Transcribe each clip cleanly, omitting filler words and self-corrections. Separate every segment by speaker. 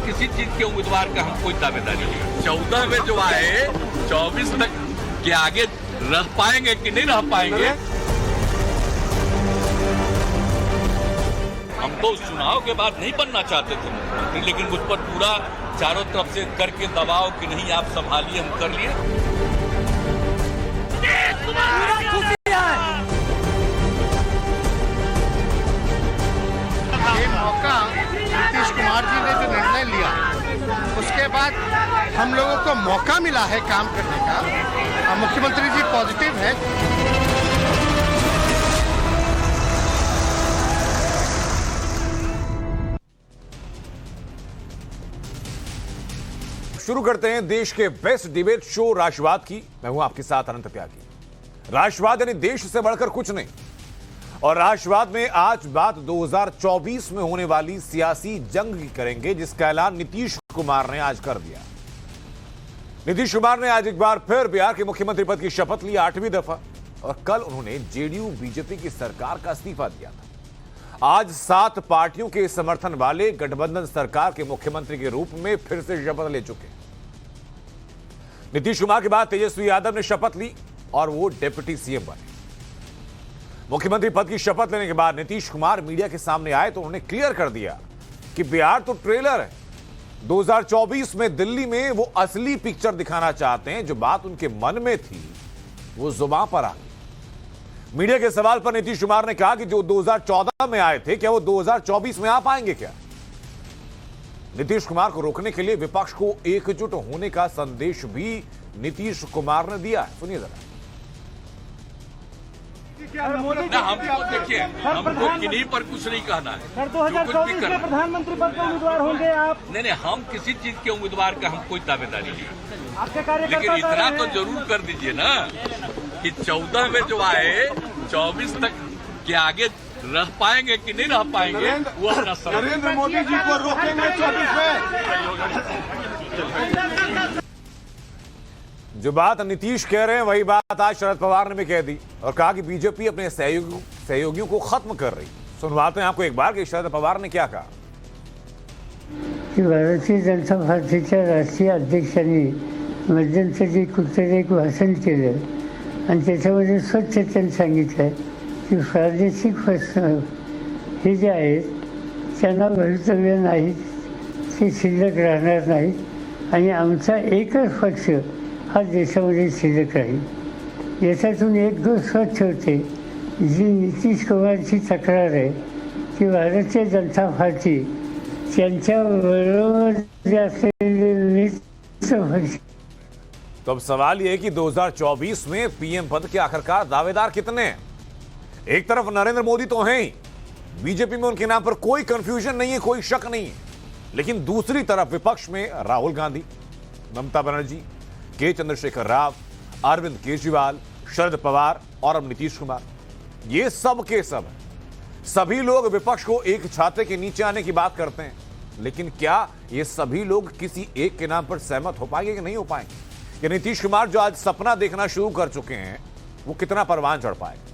Speaker 1: किसी चीज के उम्मीदवार का हम कोई दावेदारी नहीं। 14 में जो आए 24 तक के आगे रह पाएंगे कि नहीं रह पाएंगे। हम तो उस चुनाव के बाद नहीं बनना चाहते थे मुख्यमंत्री, लेकिन मुझ पर पूरा चारों तरफ से करके दबाव कि नहीं आप संभालिए, हम कर लिए।
Speaker 2: ये मौका नीतीश कुमार जी ने जो निर्णय लिया उसके बाद हम लोगों को मौका मिला है काम करने का। मुख्यमंत्री जी पॉजिटिव है।
Speaker 3: शुरू करते हैं देश के बेस्ट डिबेट शो राष्ट्रवाद की। मैं हूं आपके साथ अनंत त्यागी। राष्ट्रवाद यानी देश से बढ़कर कुछ नहीं, और राष्ट्रवाद में आज बात 2024 में होने वाली सियासी जंग की करेंगे, जिसका ऐलान नीतीश कुमार ने आज कर दिया। नीतीश कुमार ने आज एक बार फिर बिहार के मुख्यमंत्री पद की शपथ ली, 8वीं दफा, और कल उन्होंने जेडीयू बीजेपी की सरकार का इस्तीफा दिया था। आज 7 पार्टियों के समर्थन वाले गठबंधन सरकार के मुख्यमंत्री के रूप में फिर से शपथ ले चुके हैं। नीतीश कुमार के बाद तेजस्वी यादव ने शपथ ली और वो डिप्टी सीएम बने। मुख्यमंत्री पद की शपथ लेने के बाद नीतीश कुमार मीडिया के सामने आए तो उन्होंने क्लियर कर दिया कि बिहार तो ट्रेलर है, 2024 में दिल्ली में वो असली पिक्चर दिखाना चाहते हैं। जो बात उनके मन में थी वो जुबान पर आ गई। मीडिया के सवाल पर नीतीश कुमार ने कहा कि जो 2014 में आए थे क्या वो 2024 में आ पाएंगे क्या। नीतीश कुमार को रोकने के लिए विपक्ष को एकजुट होने का संदेश भी नीतीश कुमार ने दिया। सुनिए जरा।
Speaker 1: ना हमको देखिए, हमको किन्हीं पर कुछ नहीं कहना है।
Speaker 4: सर 2024 के प्रधानमंत्री पद के उम्मीदवार होंगे आप?
Speaker 1: नहीं, हम किसी चीज के उम्मीदवार का हम कोई दावेदारी नहीं।
Speaker 4: आपके कार्यकर्ता
Speaker 1: लेकिन इतना तो जरूर कर दीजिए ना कि 14 में जो आए 24 तक के आगे रह पाएंगे कि नहीं रह पाएंगे, वो अपना
Speaker 2: नरेंद्र मोदी जी को रोकेंगे 24 में।
Speaker 3: जो बात नीतीश कह रहे हैं वही बात आज शरद पवार ने भी कह दी और कहा कि बीजेपी अपने सहयोगियों को खत्म कर रही। सुनवाते हैं आपको एक बार कि शरद पवार ने क्या कहा।
Speaker 5: भारतीय जनता पार्टीच्या राष्ट्रीय अध्यक्षांनी मध्यंतरी कुठेतरी एक भाषण केलं आणि त्याच्यामध्ये स्वच्छ त्यांनी सांगितलं की प्रादेशिक प्रश्न हे जे आहेत त्यांना भवितव्य नाही, ते शिल्लक राहणार नाही आणि आमचा एकच पक्ष हा देशामध्ये शिल्लक राहील। याच्यातून एक गोष्ट स्वच्छ होते, जी नीतीश कुमारची तक्रार आहे की भारतीय जनता पार्टी त्यांच्याबरोबर जे असलेले मित्र पक्ष।
Speaker 3: तो अब सवाल यह है कि 2024 में पीएम पद के आखिरकार दावेदार कितने हैं। एक तरफ नरेंद्र मोदी तो हैं ही, बीजेपी में उनके नाम पर कोई कंफ्यूजन नहीं है, कोई शक नहीं है, लेकिन दूसरी तरफ विपक्ष में राहुल गांधी, ममता बनर्जी, के चंद्रशेखर राव, अरविंद केजरीवाल, शरद पवार और अब नीतीश कुमार। ये सब के सब सभी लोग विपक्ष को एक छाते के नीचे आने की बात करते हैं, लेकिन क्या ये सभी लोग किसी एक के नाम पर सहमत हो पाएंगे कि नहीं हो पाएंगे। कि नीतीश कुमार जो आज सपना देखना शुरू कर चुके हैं वो कितना परवान चढ़ पाएगा।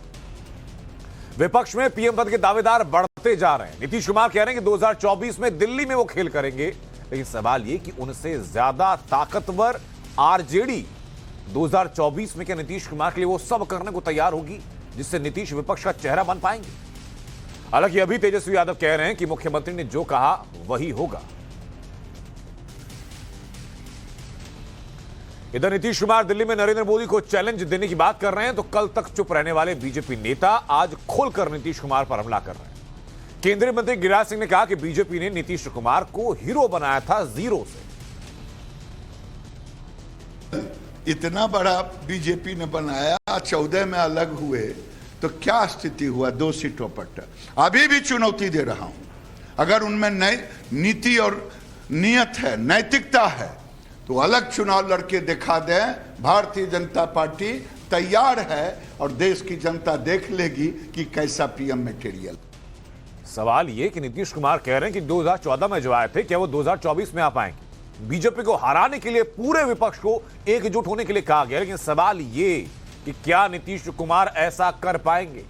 Speaker 3: विपक्ष में पीएम पद के दावेदार बढ़ते जा रहे हैं। नीतीश कुमार कह रहे हैं कि 2024 में दिल्ली में वो खेल करेंगे, लेकिन सवाल ये कि उनसे ज्यादा ताकतवर आरजेडी 2024 में क्या नीतीश कुमार के लिए वो सब करने को तैयार होगी जिससे नीतीश विपक्ष का चेहरा बन पाएंगे। हालांकि अभी तेजस्वी यादव कह रहे हैं कि मुख्यमंत्री ने जो कहा वही होगा। इधर नीतीश कुमार दिल्ली में नरेंद्र मोदी को चैलेंज देने की बात कर रहे हैं, तो कल तक चुप रहने वाले बीजेपी नेता आज खुलकर नीतीश कुमार पर हमला कर रहे हैं। केंद्रीय मंत्री गिरिराज सिंह ने कहा कि बीजेपी ने नीतीश कुमार को हीरो बनाया था जीरो से।
Speaker 6: इतना बड़ा बीजेपी ने बनाया, 14 में अलग हुए तो क्या स्थिति हुआ 2 सीटों पर। अभी भी चुनौती दे रहा हूं, अगर उनमें नई नीति और नियत है, नैतिकता है, तो अलग चुनाव लड़के दिखा दें। भारतीय जनता पार्टी तैयार है और देश की जनता देख लेगी कि कैसा पीएम मटेरियल।
Speaker 3: सवाल यह कि नीतीश कुमार कह रहे हैं कि 2014 में जो आए थे क्या वो 2024 में आ पाएंगे। बीजेपी को हराने के लिए पूरे विपक्ष को एकजुट होने के लिए कहा गया, लेकिन सवाल ये कि क्या नीतीश कुमार ऐसा कर पाएंगे।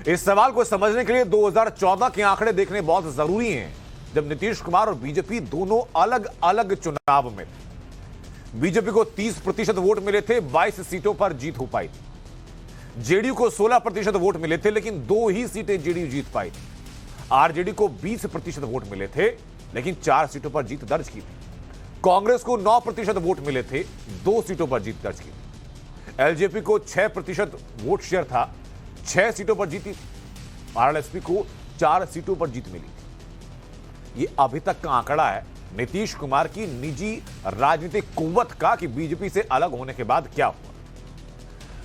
Speaker 3: इस सवाल को समझने के लिए 2014 के आंकड़े देखने बहुत जरूरी हैं। जब नीतीश कुमार और बीजेपी दोनों अलग अलग चुनाव में थे। बीजेपी को 30% वोट मिले थे, 22 सीटों पर जीत हो पाई थी। जेडीयू को 16% वोट मिले थे, लेकिन 2 ही सीटें जेडीयू जीत पाई थी। आरजेडी को 20% वोट मिले थे, लेकिन 4 सीटों पर जीत दर्ज की थी। कांग्रेस को 9% वोट मिले थे, 2 सीटों पर जीत दर्ज की थी। एलजेपी को 6% वोट शेयर था, 6 सीटों पर जीती थी। आरएलएसपी को 4 सीटों पर जीत मिली थी। यह अभी तक का आंकड़ा है नीतीश कुमार की निजी राजनीतिक कुव्वत का कि बीजेपी से अलग होने के बाद क्या हुआ।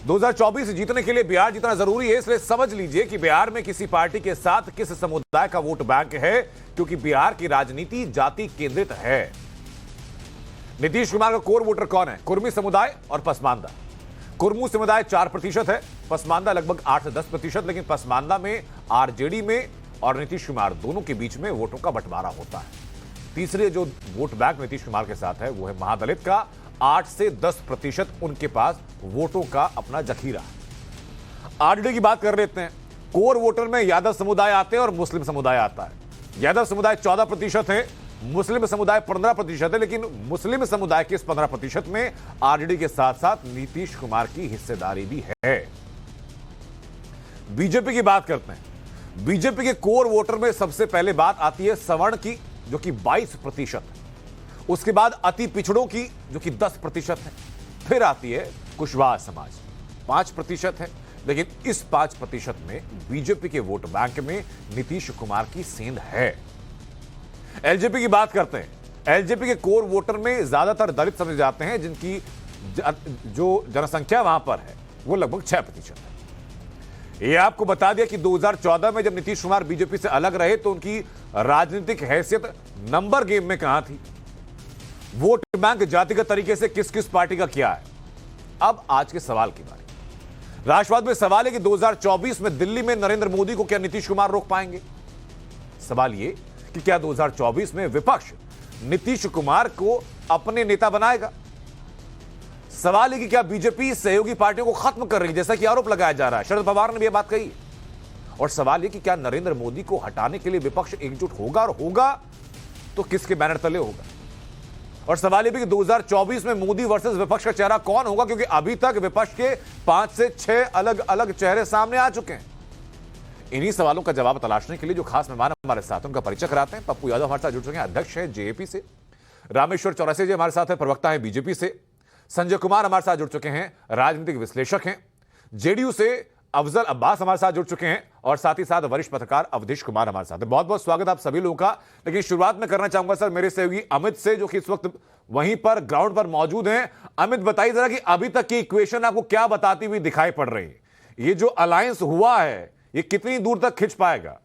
Speaker 3: 2024 जीतने के लिए बिहार जीतना जरूरी है, इसलिए समझ लीजिए कि बिहार में किसी पार्टी के साथ किस समुदाय का वोट बैंक है, क्योंकि बिहार की राजनीति जाति केंद्रित है। नीतीश कुमार का कोर वोटर कौन है? कुर्मी समुदाय और पसमानदा। कुर्मू समुदाय 4% है, पसमानदा लगभग 8 से 10%, लेकिन पसमानदा में आरजेडी में और नीतीश कुमार दोनों के बीच में वोटों का बंटवारा होता है। तीसरे जो वोट बैंक नीतीश कुमार के साथ है वो है महादलित का, 8 से 10% उनके पास वोटों का अपना जखीरा है। आरजेडी की बात कर लेते हैं। कोर वोटर में यादव समुदाय आते हैं और मुस्लिम समुदाय आता है। यादव समुदाय 14% है, मुस्लिम समुदाय 15% है, लेकिन मुस्लिम समुदाय के इस 15% में आरजेडी के साथ साथ नीतीश कुमार की हिस्सेदारी भी है। बीजेपी की बात करते हैं। बीजेपी के कोर वोटर में सबसे पहले बात आती है सवर्ण की, जो कि 22% है। उसके बाद अति पिछड़ों की, जो कि 10% है। फिर आती है कुशवाहा समाज, 5% है, लेकिन इस 5% में बीजेपी के वोट बैंक में नीतीश कुमार की सेंध है। एलजेपी की बात करते हैं। एलजेपी के कोर वोटर में ज्यादातर दलित समझे जाते हैं, जिनकी जो जनसंख्या वहां पर है वो लगभग 6% है। यह आपको बता दिया कि 2014 में जब नीतीश कुमार बीजेपी से अलग रहे तो उनकी राजनीतिक हैसियत नंबर गेम में कहां थी। वोट बैंक जातिगत तरीके से किस किस पार्टी का क्या है। अब आज के सवाल की बारी। राष्ट्रवाद में सवाल है कि 2024 में दिल्ली में नरेंद्र मोदी को क्या नीतीश कुमार रोक पाएंगे। सवाल यह कि क्या 2024 में विपक्ष नीतीश कुमार को अपने नेता बनाएगा। सवाल है कि क्या बीजेपी सहयोगी पार्टियों को खत्म कर रही है, जैसा कि आरोप लगाया जा रहा है। शरद पवार ने भी यह बात कही। और सवाल यह कि क्या नरेंद्र मोदी को हटाने के लिए विपक्ष एकजुट होगा, और होगा तो किसके बैनर तले होगा। और सवाल यह भी कि 2024 में मोदी वर्सेस विपक्ष का चेहरा कौन होगा, क्योंकि अभी तक विपक्ष के 5 से 6 अलग अलग चेहरे सामने आ चुके हैं। इन्हीं सवालों का जवाब तलाशने के लिए जो खास मेहमान हमारे साथ हैं उनका परिचय कराते हैं। पप्पू यादव हमारे साथ जुड़ चुके हैं, अध्यक्ष हैं जेएपी से। रामेश्वर चौरसिया जी हमारे साथ हैं, प्रवक्ता हैं बीजेपी से। संजय कुमार हमारे साथ जुड़ चुके हैं, राजनीतिक विश्लेषक हैं। जेडीयू से अफजल अब्बास हमारे साथ जुड़ चुके हैं, और साथ ही साथ वरिष्ठ पत्रकार अवधेश कुमार हमारे साथ हैं। बहुत बहुत स्वागत आप सभी लोगों का। लेकिन शुरुआत में करना चाहूंगा सर मेरे सहयोगी अमित से, जो कि इस वक्त वहीं पर ग्राउंड पर मौजूद हैं। अमित, बताइए जरा कि अभी तक की इक्वेशन आपको क्या बताती हुई दिखाई पड़ रही है। ये जो अलायंस हुआ है ये कितनी दूर तक खिंच पाएगा।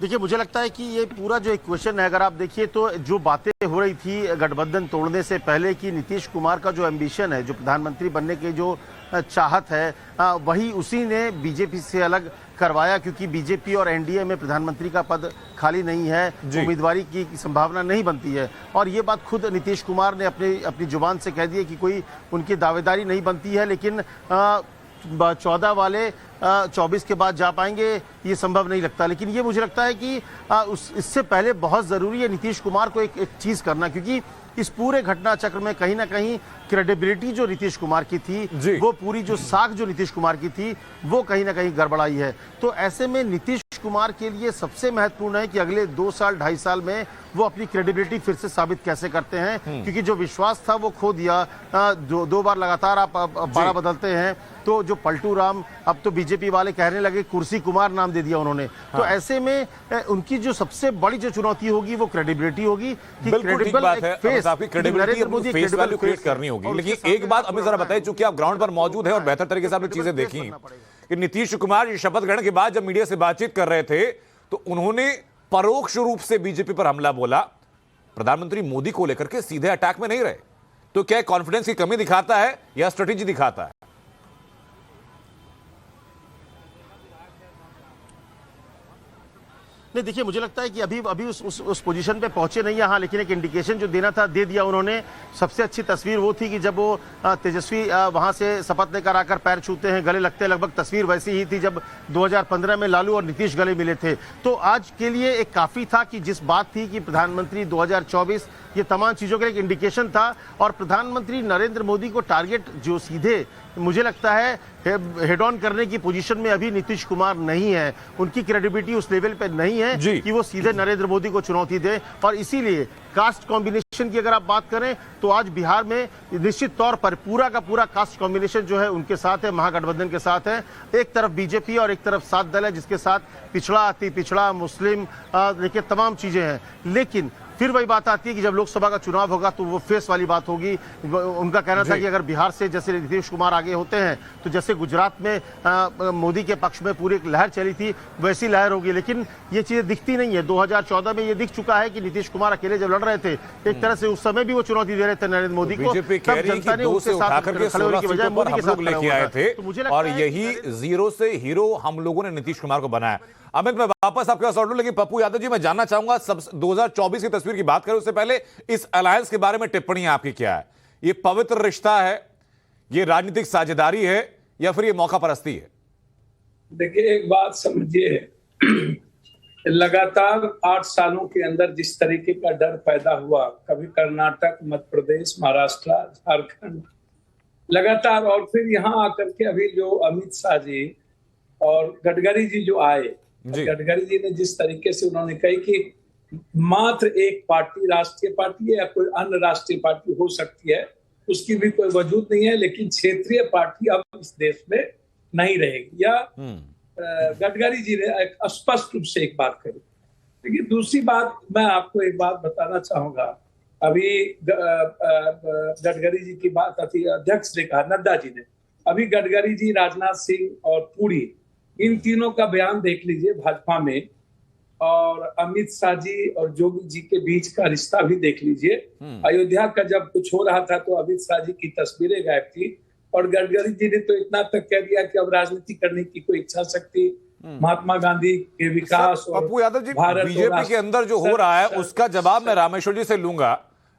Speaker 7: देखिए, मुझे लगता है कि ये पूरा जो इक्वेशन है, अगर आप देखिए तो जो बातें हो रही थी गठबंधन तोड़ने से पहले कि नीतीश कुमार का जो एम्बिशन है, जो प्रधानमंत्री बनने की जो चाहत है, वही उसी ने बीजेपी से अलग करवाया, क्योंकि बीजेपी और एनडीए में प्रधानमंत्री का पद खाली नहीं है, उम्मीदवारी की संभावना नहीं बनती है। और ये बात खुद नीतीश कुमार ने अपनी जुबान से कह दी है कि कोई उनकी दावेदारी नहीं बनती है, लेकिन 14 वाले 24 के बाद जा पाएंगे ये संभव नहीं लगता। लेकिन ये मुझे लगता है कि इससे पहले बहुत ज़रूरी है नीतीश कुमार को एक चीज़ करना, क्योंकि इस पूरे घटना चक्र में कहीं ना कहीं क्रेडिबिलिटी जो नीतीश कुमार की थी, वो पूरी जो साख जो नीतीश कुमार की थी, वो कहीं ना कहीं गड़बड़ाई है। तो ऐसे में नीतीश कुमार के लिए सबसे महत्वपूर्ण है कि अगले 2 साल 2.5 साल में वो अपनी क्रेडिबिलिटी फिर से साबित कैसे करते हैं, क्योंकि जो विश्वास था वो खो दिया। 2 बार लगातार आप पारा बदलते हैं, तो जो पलटू राम, अब तो बीजेपी वाले कहने लगे कुर्सी कुमार नाम दे दिया उन्होंने। तो ऐसे में उनकी जो सबसे बड़ी जो चुनौती होगी वो क्रेडिबिलिटी होगी कि
Speaker 3: Narendra Modi face value create करनी होगी। लेकिन एक बात हमें जरा बताइए, चूंकि आप ग्राउंड पर मौजूद है और बेहतर तरीके से आपने चीजें देखी कि नीतीश कुमार शपथ ग्रहण के बाद जब मीडिया से बातचीत कर रहे थे तो उन्होंने परोक्ष रूप से बीजेपी पर हमला बोला, प्रधानमंत्री मोदी को लेकर के सीधे अटैक में नहीं रहे। तो क्या कॉन्फिडेंस की कमी दिखाता है या स्ट्रेटेजी दिखाता है?
Speaker 7: नहीं देखिए, मुझे लगता है कि अभी उस पोजीशन पे पहुंचे नहीं है। हाँ, लेकिन एक इंडिकेशन जो देना था दे दिया उन्होंने। सबसे अच्छी तस्वीर वो थी कि जब वो तेजस्वी वहां से शपथ लेकर आकर पैर छूते हैं, गले लगते हैं, लगभग तस्वीर वैसी ही थी जब 2015 में लालू और नीतीश गले मिले थे। तो आज के लिए एक काफी था कि जिस बात थी कि प्रधानमंत्री 2024, ये तमाम चीजों के लिए एक इंडिकेशन था। और प्रधानमंत्री नरेंद्र मोदी को टारगेट जो सीधे मुझे लगता है हेड ऑन करने की पोजीशन में अभी नीतीश कुमार नहीं है। उनकी क्रेडिबिलिटी उस लेवल पे नहीं है कि वो सीधे नरेंद्र मोदी को चुनौती दे। और इसीलिए कास्ट कॉम्बिनेशन की अगर आप बात करें तो आज बिहार में निश्चित तौर पर पूरा का पूरा कास्ट कॉम्बिनेशन जो है उनके साथ है, महागठबंधन के साथ है। एक तरफ बीजेपी और एक तरफ 7 दल है जिसके साथ पिछड़ा, अति पिछड़ा, मुस्लिम, देखिए तमाम चीजें हैं। लेकिन फिर वही बात आती है कि जब लोकसभा का चुनाव होगा तो वो फेस वाली बात होगी। उनका कहना था कि अगर बिहार से जैसे नीतीश कुमार आगे होते हैं तो जैसे गुजरात में मोदी के पक्ष में पूरी एक लहर चली थी वैसी लहर होगी। लेकिन ये चीजें दिखती नहीं है। 2014 में ये दिख चुका है कि नीतीश कुमार अकेले जब लड़ रहे थे, एक तरह से उस समय भी वो चुनौती दे रहे थे नरेंद्र मोदी को, तब जनता ने उसके साथ खड़े होने की बजाय मोदी के साथ
Speaker 3: लेके आए थे। और यही जीरो से हीरो हम लोगों ने नीतीश कुमार को बनाया। अमित, मैं वापस आपके पास लौट लूं, लेकिन पप्पू यादव जी मैं जानना चाहूंगा 2024 की तस्वीर की बात करें उससे पहले इस अलायंस के बारे में टिप्पणी आपकी क्या है? ये पवित्र रिश्ता है, ये राजनीतिक साझेदारी है, या फिर ये मौका परस्ती है?
Speaker 8: देखिए, एक बात समझिए, लगातार 8 सालों के अंदर जिस तरीके का डर पैदा हुआ, कभी कर्नाटक, मध्य प्रदेश, महाराष्ट्र, झारखंड लगातार, और फिर यहाँ आकर के अभी जो अमित शाह जी और गडकरी जी जो आए, गडकरी जी ने जिस तरीके से उन्होंने कही कि मात्र एक पार्टी राष्ट्रीय पार्टी है या कोई अन्य राष्ट्रीय पार्टी हो सकती है, उसकी भी कोई वजूद नहीं है, लेकिन क्षेत्रीय पार्टी अब इस देश में नहीं रहेगी, या गडकरी जी ने एक स्पष्ट रूप से एक बात कही। लेकिन दूसरी बात मैं आपको एक बात बताना चाहूंगा। अभी गडकरी जी की बात आती, अध्यक्ष ने कहा, नड्डा जी ने, अभी गडकरी जी, राजनाथ सिंह और पुरी, इन तीनों का बयान देख लीजिए भाजपा में, और अमित शाह जी और जोगी जी के बीच का रिश्ता भी देख लीजिए। अयोध्या का जब कुछ हो रहा था तो अमित शाह जी की तस्वीरें गायब थी, और गडकरी जी ने तो इतना तक कह दिया कि अब राजनीति करने की कोई इच्छा शक्ति महात्मा गांधी के विकास और
Speaker 3: पप्पू यादव जी, बीजेपी के अंदर जो हो रहा है उसका जवाब मैं रामेश्वर जी से लूंगा,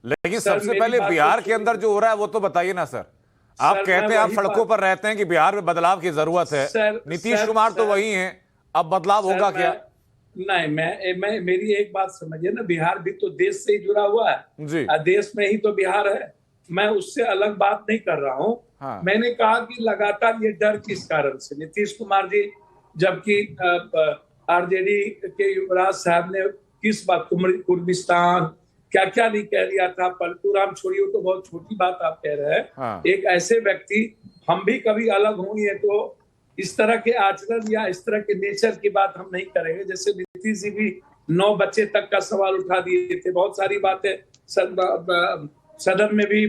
Speaker 3: लेकिन सबसे पहले बिहार के अंदर जो हो रहा है वो तो बताइए ना सर। आप कहते हैं, आप सड़कों पर रहते हैं कि बिहार में बदलाव की जरूरत है, नीतीश कुमार तो वही हैं, अब बदलाव होगा क्या?
Speaker 8: नहीं, मैं मेरी एक बात समझिए ना, बिहार भी तो देश से ही जुड़ा हुआ है जी, देश में ही तो बिहार है। मैं उससे अलग बात नहीं कर रहा हूँ। हाँ। मैंने कहा कि लगातार ये डर किस कारण से, नीतीश कुमार जी, जबकि आरजेडी के युवराज साहब ने किस बात, कुर्दिस्तान क्या क्या नहीं कह दिया था, पलटूराम छोड़िए तो बहुत छोटी बात आप कह रहे हैं। हाँ। एक ऐसे व्यक्ति, हम भी कभी अलग होंगे तो इस तरह के आचरण या इस तरह के नेचर की बात हम नहीं करेंगे। जैसे नीतीश जी भी 9 बच्चे तक का सवाल उठा दिए थे, बहुत सारी बातें सदन में भी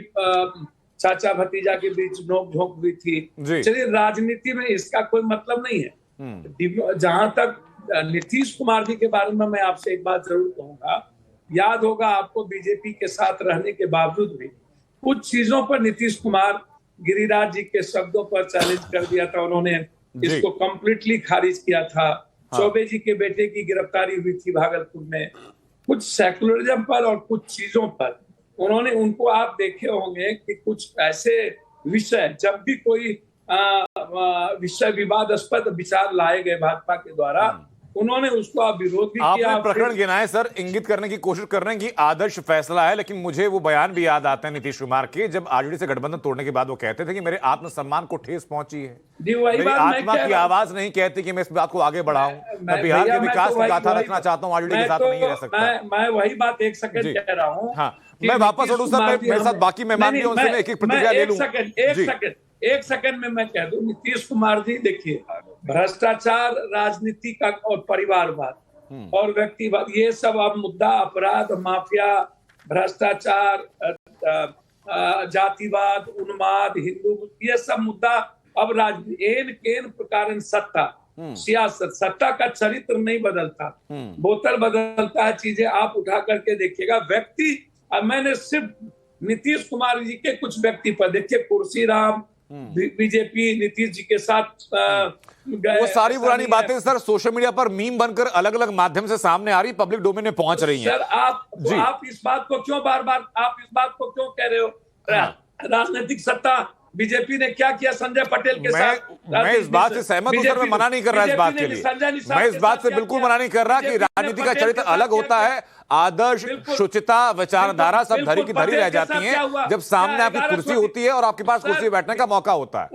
Speaker 8: चाचा भतीजा के बीच नोक झोंक हुई थी। चलिए, राजनीति में इसका कोई मतलब नहीं है। जहां तक नीतीश कुमार जी के बारे में मैं आपसे एक बात जरूर कहूंगा, याद होगा आपको, बीजेपी के साथ रहने के बावजूद भी कुछ चीजों पर नीतीश कुमार गिरिराज जी के शब्दों पर चैलेंज कर दिया था, उन्होंने इसको कंप्लीटली खारिज किया था। हाँ। चौबे जी के बेटे की गिरफ्तारी हुई थी भागलपुर में, कुछ सेकुलरिज्म पर और कुछ चीजों पर उन्होंने, उनको आप देखे होंगे कि कुछ ऐसे विषय, जब भी कोई विषय विवादास्पद विचार लाए गए भाजपा के द्वारा, उन्होंने उसको आप विरोध भी किया।
Speaker 3: आपने प्रकरण गिनाए सर, इंगित करने की कोशिश कर रहे हैं कि आदर्श फैसला है, लेकिन मुझे वो बयान भी याद आते हैं नीतीश कुमार के, जब आरजेडी से गठबंधन तोड़ने के बाद वो कहते थे कि मेरे आत्मसम्मान को ठेस पहुंची है, मेरी आत्मा की आवाज नहीं कहती कि मैं इस बात को आगे बढ़ाऊं, मैं बिहार के विकास की गाथा रखना चाहता हूं, आरजेडी के साथ नहीं रह सकता।
Speaker 8: मैं वही बात एक सेकंड कह रहा हूँ।
Speaker 3: हाँ, मैं वापस उठूं सर, मेरे साथ बाकी मेहमान भी, उनसे मैं एक एक प्रतिक्रिया ले लूं।
Speaker 8: एक सेकंड में मैं कह दूं, नीतीश कुमार जी देखिए, भ्रष्टाचार, राजनीति का और परिवारवाद और व्यक्तिवाद, ये सब अब मुद्दा, अपराध, माफिया, भ्रष्टाचार, जातिवाद, उन्माद, हिंदू, ये सब मुद्दा अब एन केन प्रकार सत्ता, सियासत, सत्ता का चरित्र नहीं बदलता, बोतल बदलता है। चीजें आप उठा करके देखिएगा। व्यक्ति, मैंने सिर्फ नीतीश कुमार जी के कुछ व्यक्ति पर देखिए, कुर्सी राम, बीजेपी नीतीश जी के साथ गए।
Speaker 3: वो सारी पुरानी
Speaker 8: नहीं
Speaker 3: बातें सर सोशल मीडिया पर मीम बनकर अलग अलग माध्यम से सामने आ रही, पब्लिक डोमेन में पहुंच रही हैं।
Speaker 8: सर आप इस बात को क्यों बार बार आप इस बात को क्यों कह रहे हो? राजनीतिक सत्ता बीजेपी ने क्या किया संजय पटेल के साथ?
Speaker 3: मैं इस बात से सहमत हूं सर, मैं मना नहीं कर रहा इस बात के लिए, मैं इस बात से बिल्कुल मना नहीं कर रहा कि राजनीति का चरित्र अलग होता है, आदर्श, शुचिता, विचारधारा सब धरी की धरी रह जाती हैं जब सामने आपकी कुर्सी होती है और आपके पास कुर्सी बैठने का मौका होता है।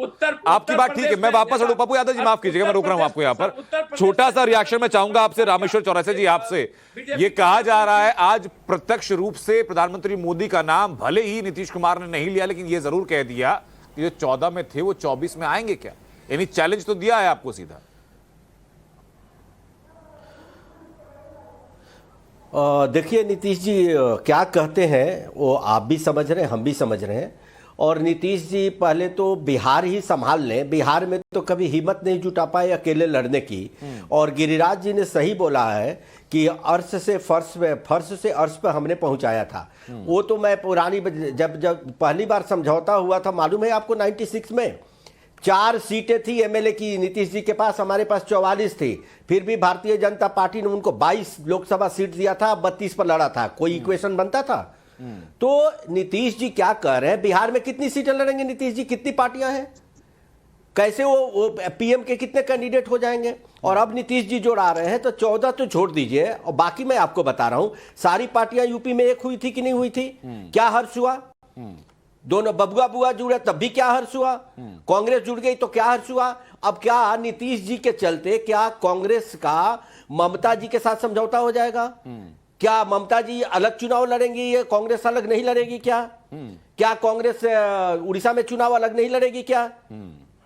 Speaker 3: आपकी बात ठीक है, मैं वापस लौटूं। पप्पू यादव जी माफ कीजिएगा, मैं रोक रहा हूं आपको यहाँ पर। छोटा सा रिएक्शन मैं चाहूंगा आपसे, रामेश्वर चौरसिया जी आपसे। ये कहा जा रहा है आज प्रत्यक्ष रूप से प्रधानमंत्री मोदी का नाम भले ही नीतीश कुमार ने नहीं लिया, लेकिन ये जरूर कह दिया कि जो 14 में थे वो 24 में आएंगे क्या, यानी चैलेंज तो दिया है आपको सीधा।
Speaker 9: देखिए नीतीश जी क्या कहते हैं वो आप भी समझ रहे हैं, हम भी समझ रहे हैं। और नीतीश जी पहले तो बिहार ही संभाल लें, बिहार में तो कभी हिम्मत नहीं जुटा पाए अकेले लड़ने की। और गिरिराज जी ने सही बोला है कि अर्श से फर्श पे, फर्श से अर्श पे हमने पहुंचाया था। वो तो मैं पुरानी जब पहली बार समझौता हुआ था, मालूम है आपको 96 में 4 सीटें थी एमएलए की नीतीश जी के पास, हमारे पास 44 थी। फिर भी भारतीय जनता पार्टी ने उनको 22 लोकसभा सीट दिया था, 32 पर लड़ा था। कोई इक्वेशन बनता था? तो नीतीश जी क्या कह रहे हैं, बिहार में कितनी सीटें लड़ेंगे नीतीश जी? कितनी पार्टियां हैं? कैसे वो पीएम के कितने कैंडिडेट हो जाएंगे? और अब नीतीश जी जो आ रहे हैं तो 14 तो छोड़ दीजिए, और बाकी मैं आपको बता रहा हूं सारी पार्टियां यूपी में एक हुई थी कि नहीं हुई थी? क्या हर्ष हुआ? दोनों बबुआ बुआ जुड़े तब भी क्या हर्ष हुआ? कांग्रेस जुड़ गई तो क्या हर्ष हुआ? अब क्या नीतीश जी के चलते क्या कांग्रेस का ममता जी के साथ समझौता हो जाएगा? क्या ममता जी अलग चुनाव लड़ेंगी, ये कांग्रेस अलग नहीं लड़ेगी क्या? क्या कांग्रेस उड़ीसा में चुनाव अलग नहीं लड़ेगी क्या?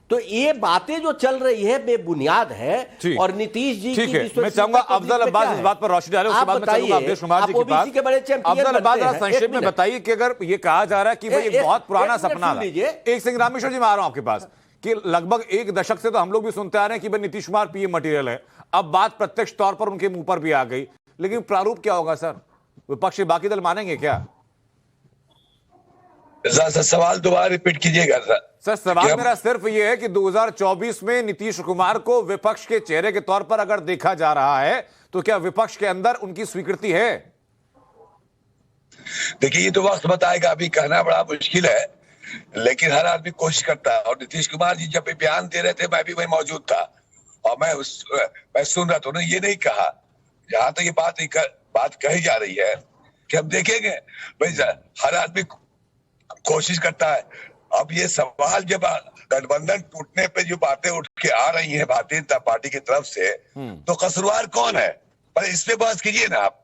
Speaker 9: तो ये बातें जो चल रही है बेबुनियाद है। और नीतीश जी
Speaker 3: ठीक है, मैं चाहूंगा अफजल अब्बास इस बात पर रोशनी डाले, उसके बाद मैं चलूंगा अवधेश कुमार जी के पास। अफजल अब्बास जरा संक्षेप में बताइए कि अगर ये कहा जा रहा है कि भाई एक बहुत पुराना सपना था, एक सिंह रामेश्वर जी मैं आ रहा हूं आपके पास, कि लगभग 1 दशक से तो हम लोग भी सुनते आ रहे हैं कि भाई नीतीश कुमार पीएम मटेरियल है। अब बात प्रत्यक्ष तौर पर उनके मुंह पर भी आ गई, लेकिन प्रारूप क्या होगा सर? विपक्ष के बाकी दल मानेंगे क्या?
Speaker 10: सवाल दोबारा रिपीट कीजिएगा
Speaker 3: सर। सवाल मेरा सिर्फ ये है कि 2024 में नीतीश कुमार को विपक्ष के चेहरे के तौर पर अगर देखा जा रहा है तो क्या विपक्ष के अंदर उनकी स्वीकृति है?
Speaker 10: देखिए ये तो वक्त बताएगा, अभी कहना बड़ा मुश्किल है, लेकिन हर आदमी कोशिश करता है। और नीतीश कुमार जी जब भी बयान दे रहे थे मैं भी वही मौजूद था और मैं सुन रहा था। उन्होंने ये नहीं कहा, जहां तक ये बात कही जा रही है कि हम देखेंगे, भाई हर आदमी कोशिश करता है। अब ये सवाल जब गठबंधन टूटने पे जो बातें उठ के आ रही हैं भारतीय जनता पार्टी की तरफ से, तो कसूरवार कौन है? पर इस पे बहस कीजिए ना आप।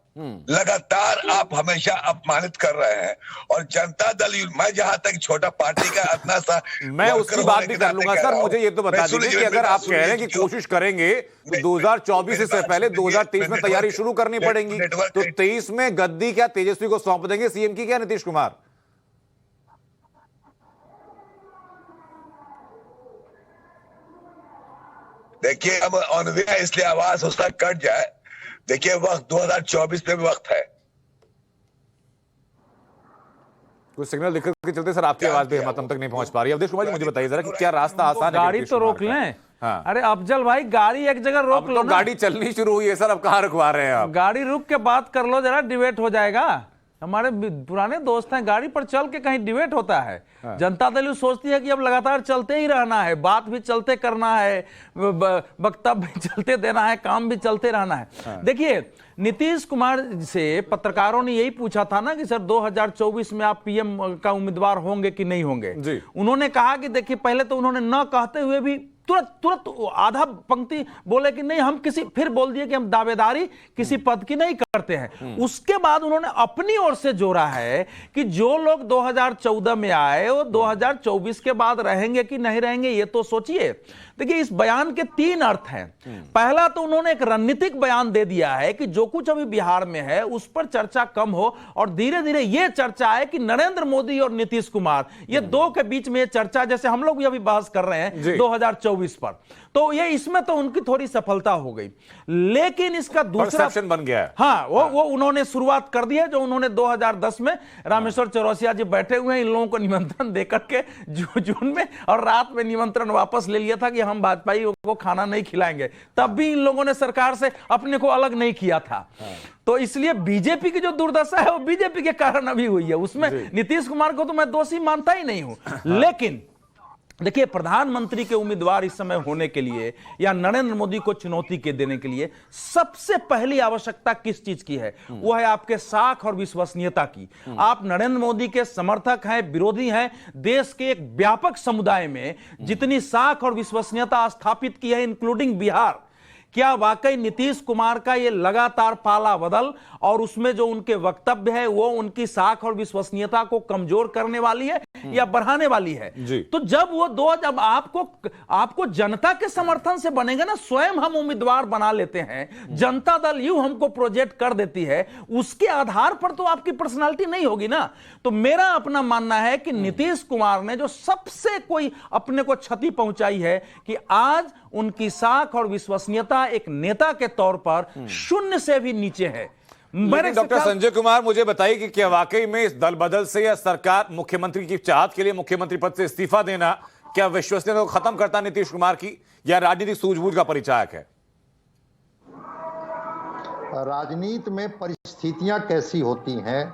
Speaker 10: लगातार आप हमेशा अपमानित कर रहे हैं और जनता दल, मैं जहां तक छोटा पार्टी का इतना सा
Speaker 3: मैं उसकी बात भी कर लूंगा सर। मुझे ये तो बता दीजिए कि अगर आप कह रहे हैं कि कोशिश करेंगे तो 2024 से पहले 2023 में तैयारी शुरू करनी पड़ेगी, तो 23 में गद्दी क्या तेजस्वी को सौंप देंगे, सीएम की क्या नीतीश कुमार?
Speaker 10: देखिए अब अनविया इसलिए आवाज उसका कट जाए। देखिए वक्त 2024 में भी वक्त है।
Speaker 3: कुछ सिग्नल दिक्कत के चलते सर आपकी आवाज भी हम तक नहीं पहुंच पा रही है। अवधेश कुमार जी मुझे बताइए जरा कि क्या रास्ता आसान है?
Speaker 4: गाड़ी तो रोक लें। हाँ। अरे अफजल भाई गाड़ी एक जगह रोक लो,
Speaker 3: गाड़ी चलनी शुरू हुई है सर, अब कहां रुकवा रहे हैं आप?
Speaker 4: गाड़ी रुक के बात कर लो जरा, डिबेट हो जाएगा। हमारे पुराने दोस्त हैं, गाड़ी पर चल के कहीं डिबेट होता है। हाँ। जनता दल सोचती है कि अब लगातार चलते ही रहना है, बात भी चलते करना है, वक्तव्य भी चलते देना है, काम भी चलते रहना है। हाँ। देखिए नीतीश कुमार से पत्रकारों ने यही पूछा था ना कि सर 2024 में आप पीएम का उम्मीदवार होंगे कि नहीं होंगे। उन्होंने कहा कि देखिए पहले तो उन्होंने न कहते हुए भी तुरंत आधा पंक्ति बोले कि नहीं हम किसी, फिर बोल दिए कि हम दावेदारी किसी पद की नहीं करते हैं। उसके बाद उन्होंने अपनी ओर से जोड़ा है कि जो लोग 2014 में आए वो 2024 के बाद रहेंगे कि नहीं रहेंगे, ये तो सोचिए। देखिए इस बयान के 3 अर्थ हैं। पहला तो उन्होंने एक रणनीतिक बयान दे दिया है कि जो कुछ अभी बिहार में है उस पर चर्चा कम हो और धीरे धीरे यह चर्चा है कि नरेंद्र मोदी और नीतीश कुमार, ये दो के बीच में चर्चा, जैसे हम लोग भी अभी बहस कर रहे हैं 2024 पर, तो ये इसमें तो उनकी थोड़ी सफलता हो गई। लेकिन इसका दूसरा
Speaker 3: परसेप्शन बन गया है।
Speaker 4: हाँ, वो उन्होंने शुरुआत कर दी है, जो उन्होंने 2010 में रामेश्वर चौरसिया जी बैठे हुए हैं, इन लोगों को निमंत्रण देकर के जून में, और रात में निमंत्रण वापस ले लिया था कि हम भाजपाई को खाना नहीं खिलाएंगे। तब भी इन लोगों ने सरकार से अपने को अलग नहीं किया था। तो इसलिए बीजेपी की जो दुर्दशा है वो बीजेपी के कारण अभी हुई है। उसमें नीतीश कुमार को तो मैं दोषी मानता ही नहीं हूं। लेकिन देखिए, प्रधानमंत्री के उम्मीदवार इस समय होने के लिए या नरेंद्र मोदी को चुनौती के देने के लिए सबसे पहली आवश्यकता किस चीज की है? वो है आपके साख और विश्वसनीयता की। आप नरेंद्र मोदी के समर्थक हैं, विरोधी हैं, देश के एक व्यापक समुदाय में जितनी साख और विश्वसनीयता स्थापित की है, इंक्लूडिंग बिहार, क्या वाकई नीतीश कुमार का ये लगातार पाला बदल और उसमें जो उनके वक्तव्य है वो उनकी साख और विश्वसनीयता को कमजोर करने वाली है या बढ़ाने वाली है? तो जब आपको जनता के समर्थन से बनेगा ना, स्वयं हम उम्मीदवार बना लेते हैं, जनता दल यूं हमको प्रोजेक्ट कर देती है, उसके आधार पर तो आपकी पर्सनालिटी नहीं होगी ना। तो मेरा अपना मानना है कि नीतीश कुमार ने जो सबसे कोई अपने को क्षति पहुंचाई है कि आज उनकी साख और विश्वसनीयता एक नेता के तौर पर शून्य से भी नीचे है।
Speaker 3: डॉक्टर संजय कुमार, मुझे बताइए कि क्या वाकई में इस दल बदल से या सरकार मुख्यमंत्री की चाहत के लिए मुख्यमंत्री पद से इस्तीफा देना क्या विश्वसनीयता को खत्म करता नीतीश कुमार की, या राजनीतिक सूझबूझ का परिचायक है?
Speaker 11: राजनीति में परिस्थितियां कैसी होती हैं,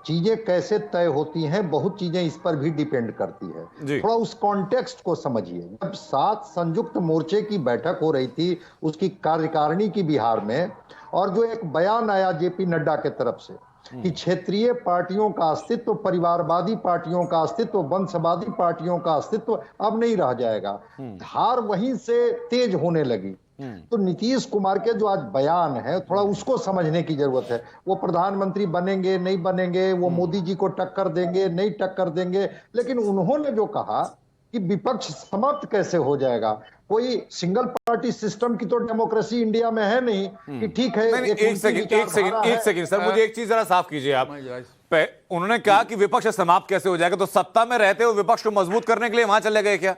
Speaker 11: चीजें कैसे तय होती हैं, बहुत चीजें इस पर भी डिपेंड करती है। थोड़ा उस कॉन्टेक्स्ट को समझिए। जब 7 संयुक्त मोर्चे की बैठक हो रही थी उसकी कार्यकारिणी की बिहार में, और जो एक बयान आया जेपी नड्डा के तरफ से कि क्षेत्रीय पार्टियों का अस्तित्व, परिवारवादी पार्टियों का अस्तित्व, वंशवादी पार्टियों का अस्तित्व अब नहीं रह जाएगा, धार वहीं से तेज होने लगी। तो नीतीश कुमार के जो आज बयान है, थोड़ा उसको समझने की जरूरत है। वो प्रधानमंत्री बनेंगे नहीं बनेंगे, वो मोदी जी को टक्कर देंगे नहीं टक्कर देंगे, लेकिन उन्होंने जो कहा कि विपक्ष समाप्त कैसे हो जाएगा, कोई सिंगल पार्टी सिस्टम की तो डेमोक्रेसी इंडिया में है नहीं कि ठीक है।
Speaker 3: एक सेकंड सर, मुझे एक चीज जरा साफ कीजिए आप। उन्होंने कहा कि विपक्ष समाप्त कैसे हो जाएगा, तो सत्ता में रहते हुए विपक्ष को मजबूत करने के लिए वहां चले गए क्या?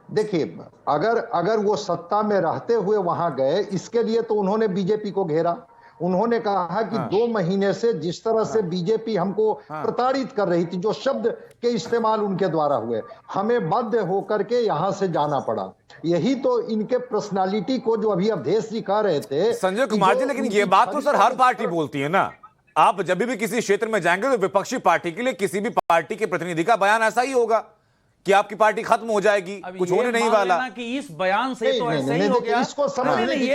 Speaker 11: देखिए, अगर वो सत्ता में रहते हुए वहां गए, इसके लिए तो उन्होंने बीजेपी को घेरा। उन्होंने कहा कि 2 महीने से जिस तरह से बीजेपी हमको प्रताड़ित कर रही थी, जो शब्द के इस्तेमाल उनके द्वारा हुए, हमें बाध्य होकर के यहां से जाना पड़ा। यही तो इनके पर्सनालिटी को, जो अभी अवधेश जी कह रहे थे
Speaker 3: संजय कुमार जी, लेकिन ये बात तो सर हर पार्टी बोलती है ना। आप जब भी किसी क्षेत्र में जाएंगे तो विपक्षी पार्टी के लिए किसी भी पार्टी के प्रतिनिधि का बयान ऐसा ही होगा कि आपकी पार्टी खत्म हो जाएगी, कुछ होने नहीं वाला।
Speaker 4: कि इस बयान से तो ऐसे ही हो गया।
Speaker 11: इसको समझने की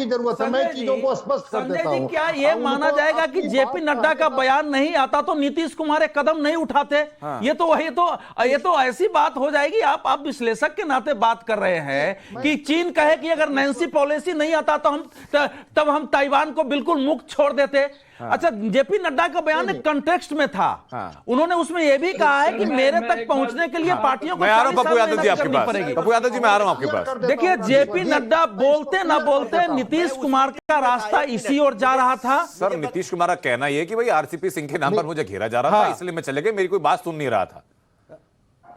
Speaker 11: जरूरत है। मैं चीजों को स्पष्ट कर देता हूं।
Speaker 4: क्या ये माना जाएगा कि जेपी नड्डा का बयान नहीं आता तो नीतीश कुमार एक कदम नहीं उठाते? ये तो ऐसी बात हो जाएगी। आप विश्लेषक के नाते बात कर रहे हैं कि चीन कहे कि अगर नैन्सी पॉलिसी नहीं आता तो तब हम ताइवान को बिल्कुल मुक्त छोड़ देते। अच्छा, जेपी नड्डा का बयान एक कंटेक्स्ट में था। उन्होंने उसमें यह भी कहा है कि मेरे तक पहुंचने के लिए पार्टियों को
Speaker 3: पप्पू यादव जी आपके पास पड़ेगी। पप्पू यादव जी, मैं आ रहा हूं आपके पास।
Speaker 4: देखिए, जेपी नड्डा बोलते ना बोलते नीतीश कुमार का रास्ता इसी ओर जा रहा था।
Speaker 3: सर, नीतीश कुमार का कहना यह कि भाई आरसीपी सिंह के नाम पर मुझे घेरा जा रहा था, इसलिए मैं चले गए, मेरी कोई बात सुन नहीं रहा था।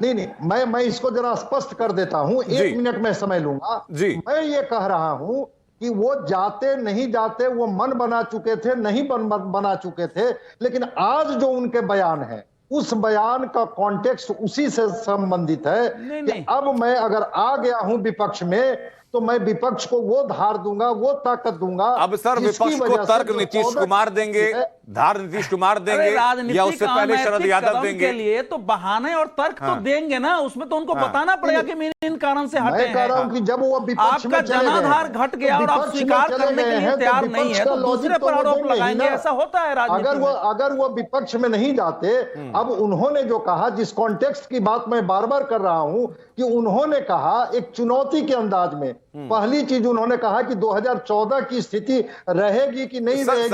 Speaker 11: नहीं, मैं इसको जरा स्पष्ट कर देता हूं। 1 मिनट में समय लूंगा जी। मैं ये कह रहा हूं कि वो जाते नहीं जाते, वो मन बना चुके थे, नहीं बना चुके थे, लेकिन आज जो उनके बयान है, उस बयान का कॉन्टेक्स्ट उसी से संबंधित है कि अब मैं अगर आ गया हूं विपक्ष में तो मैं विपक्ष को वो धार दूंगा, वो ताकत दूंगा।
Speaker 3: अब सर, विपक्ष को तर्क नीतीश कुमार देंगे, धार नीतीश कुमार देंगे, या उससे पहले शरद यादव देंगे?
Speaker 4: के लिए तो बहाने और तर्क तो देंगे ना, उसमें तो उनको बताना पड़ेगा कि मैंने इन कारण से हटे हैं।
Speaker 11: कि जब वो विपक्ष में
Speaker 4: आपका जनाधार घट गया और आप स्वीकार करने के लिए तैयार नहीं है तो दूसरे पर आरोप लगाएंगे। ऐसा होता है राजनीति में।
Speaker 11: अगर वो विपक्ष में नहीं जाते, अब उन्होंने जो कहा, जिस कॉन्टेक्स्ट की बात मैं बार बार कर रहा हूं कि उन्होंने कहा एक चुनौती के अंदाज में, पहली चीज उन्होंने कहा कि 2014 की स्थिति रहेगी कि नहीं रहेगी।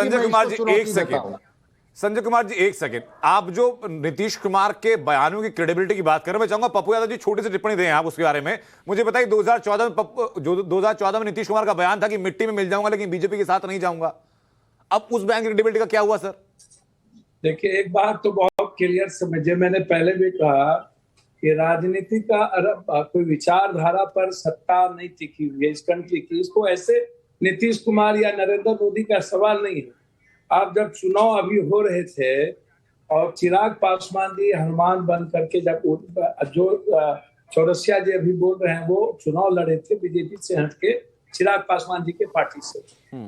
Speaker 3: संजय कुमार जी, एक सेकंड, आप जो नीतीश कुमार के बयानों की क्रेडिबिलिटी की बात कर रहे हैं, मैं चाहूंगा पप्पू यादव जी छोटी सी टिप्पणी दें आप उसके बारे में। मुझे बताइए, 2014 में नीतीश कुमार का बयान था कि मिट्टी में मिल जाऊंगा लेकिन बीजेपी के साथ नहीं जाऊंगा। अब उस बयान की क्रेडिबिलिटी का क्या हुआ सर?
Speaker 8: देखिए, एक बात तो बहुत क्लियर समझिए, मैंने पहले भी कहा कि राजनीति का कोई विचारधारा पर सत्ता नहीं टिकी हुई है इस कंट्री की। इसको ऐसे नीतीश कुमार या नरेंद्र मोदी का सवाल नहीं है। आप जब चुनाव अभी हो रहे थे और चिराग पासवान जी हनुमान बन करके जब जो चौरसिया जी अभी बोल रहे हैं वो चुनाव लड़े थे बीजेपी से हटके चिराग पासवान जी के पार्टी से।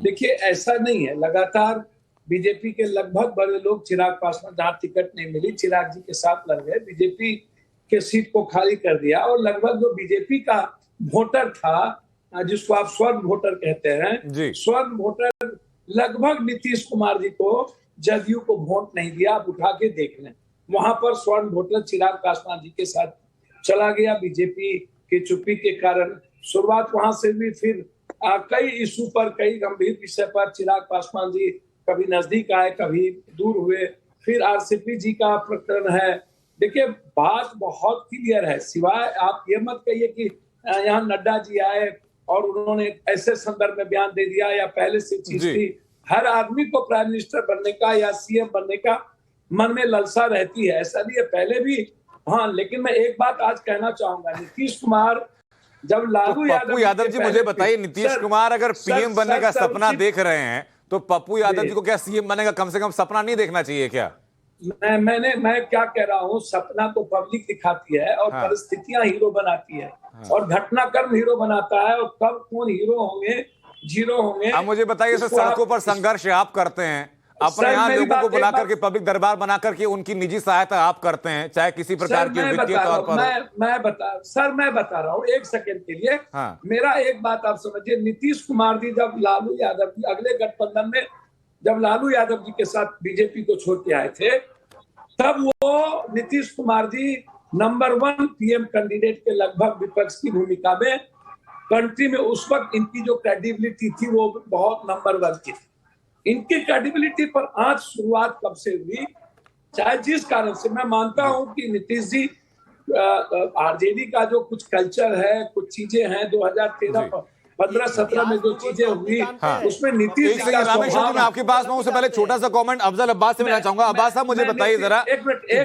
Speaker 8: देखिए ऐसा नहीं है, लगातार बीजेपी के लगभग बड़े लोग चिराग पासवान जहां टिकट नहीं मिली चिराग जी के साथ लड़ गए, बीजेपी के सीट को खाली कर दिया और लगभग जो बीजेपी का वोटर था जिसको आप स्वर्ण वोटर कहते हैं, स्वर्ण वोटर लगभग नीतीश कुमार जी को जदयू को वोट नहीं दिया। आप उठा के देख लें, वहां पर स्वर्ण वोटर चिराग पासवान जी के साथ चला गया बीजेपी की चुप्पी के कारण। शुरुआत वहां से भी फिर कई इशू पर, कई गंभीर विषय पर चिराग पासवान जी कभी नजदीक आए कभी दूर हुए। फिर आरसीपी जी का प्रकरण है। देखिए बात बहुत क्लियर है, सिवाय आप ये मत कहिए कि यहाँ नड्डा जी आए और उन्होंने ऐसे संदर्भ में बयान दे दिया या पहले से चीज थी। हर आदमी को प्राइम मिनिस्टर बनने का या सीएम बनने का मन में लालसा रहती है, ऐसा नहीं है, पहले भी। हाँ, लेकिन मैं एक बात आज कहना चाहूंगा, नीतीश कुमार जब लालू
Speaker 3: पप्पू यादव जी मुझे बताइए, नीतीश कुमार अगर पीएम बनने का सपना देख रहे हैं तो पप्पू यादव जी को क्या सीएम बनने का कम से कम सपना नहीं देखना चाहिए क्या?
Speaker 8: मैं क्या कह रहा हूँ, सपना तो पब्लिक दिखाती है और परिस्थितियां हीरो बनाती है और घटनाक्रम हीरो बनाता है। और कब कौन हीरो होंगे जीरो होंगे।
Speaker 3: अब मुझे बताइए सर, सड़कों पर संघर्ष आप करते हैं, अपने यहाँ लोगों को बुला करके पब्लिक दरबार बना करके उनकी निजी सहायता आप करते हैं, चाहे किसी प्रकार की वित्तीय तौर पर।
Speaker 8: मैं बता रहा हूँ एक सेकंड के लिए। मेरा एक बात आप समझिए, नीतीश कुमार जी जब लालू यादव जी अगले गठबंधन में जब लालू यादव जी के साथ बीजेपी को छोड़ के आए थे, तब वो Nitish Kumar ji number 1 PM candidate के लगभग विपक्ष की भूमिका में कंट्री में उस वक्त इनकी जो क्रेडिबिलिटी थी वो बहुत नंबर 1 की थी। इनकी क्रेडिबिलिटी पर आज शुरुआत कब से हुई, चाहे जिस कारण से, मैं मानता हूं कि नीतीश जी आरजेडी का जो कुछ कल्चर है, कुछ चीजें हैं 2013-15-17 में जो चीजें हुई उसमें नीतीश जी का
Speaker 3: रामेश्वर, मैं आपके पास में उससे पहले छोटा सा कमेंट अफजल अब्बास से मिलना चाहूंगा। अब्बास साहब मुझे बताइए जरा,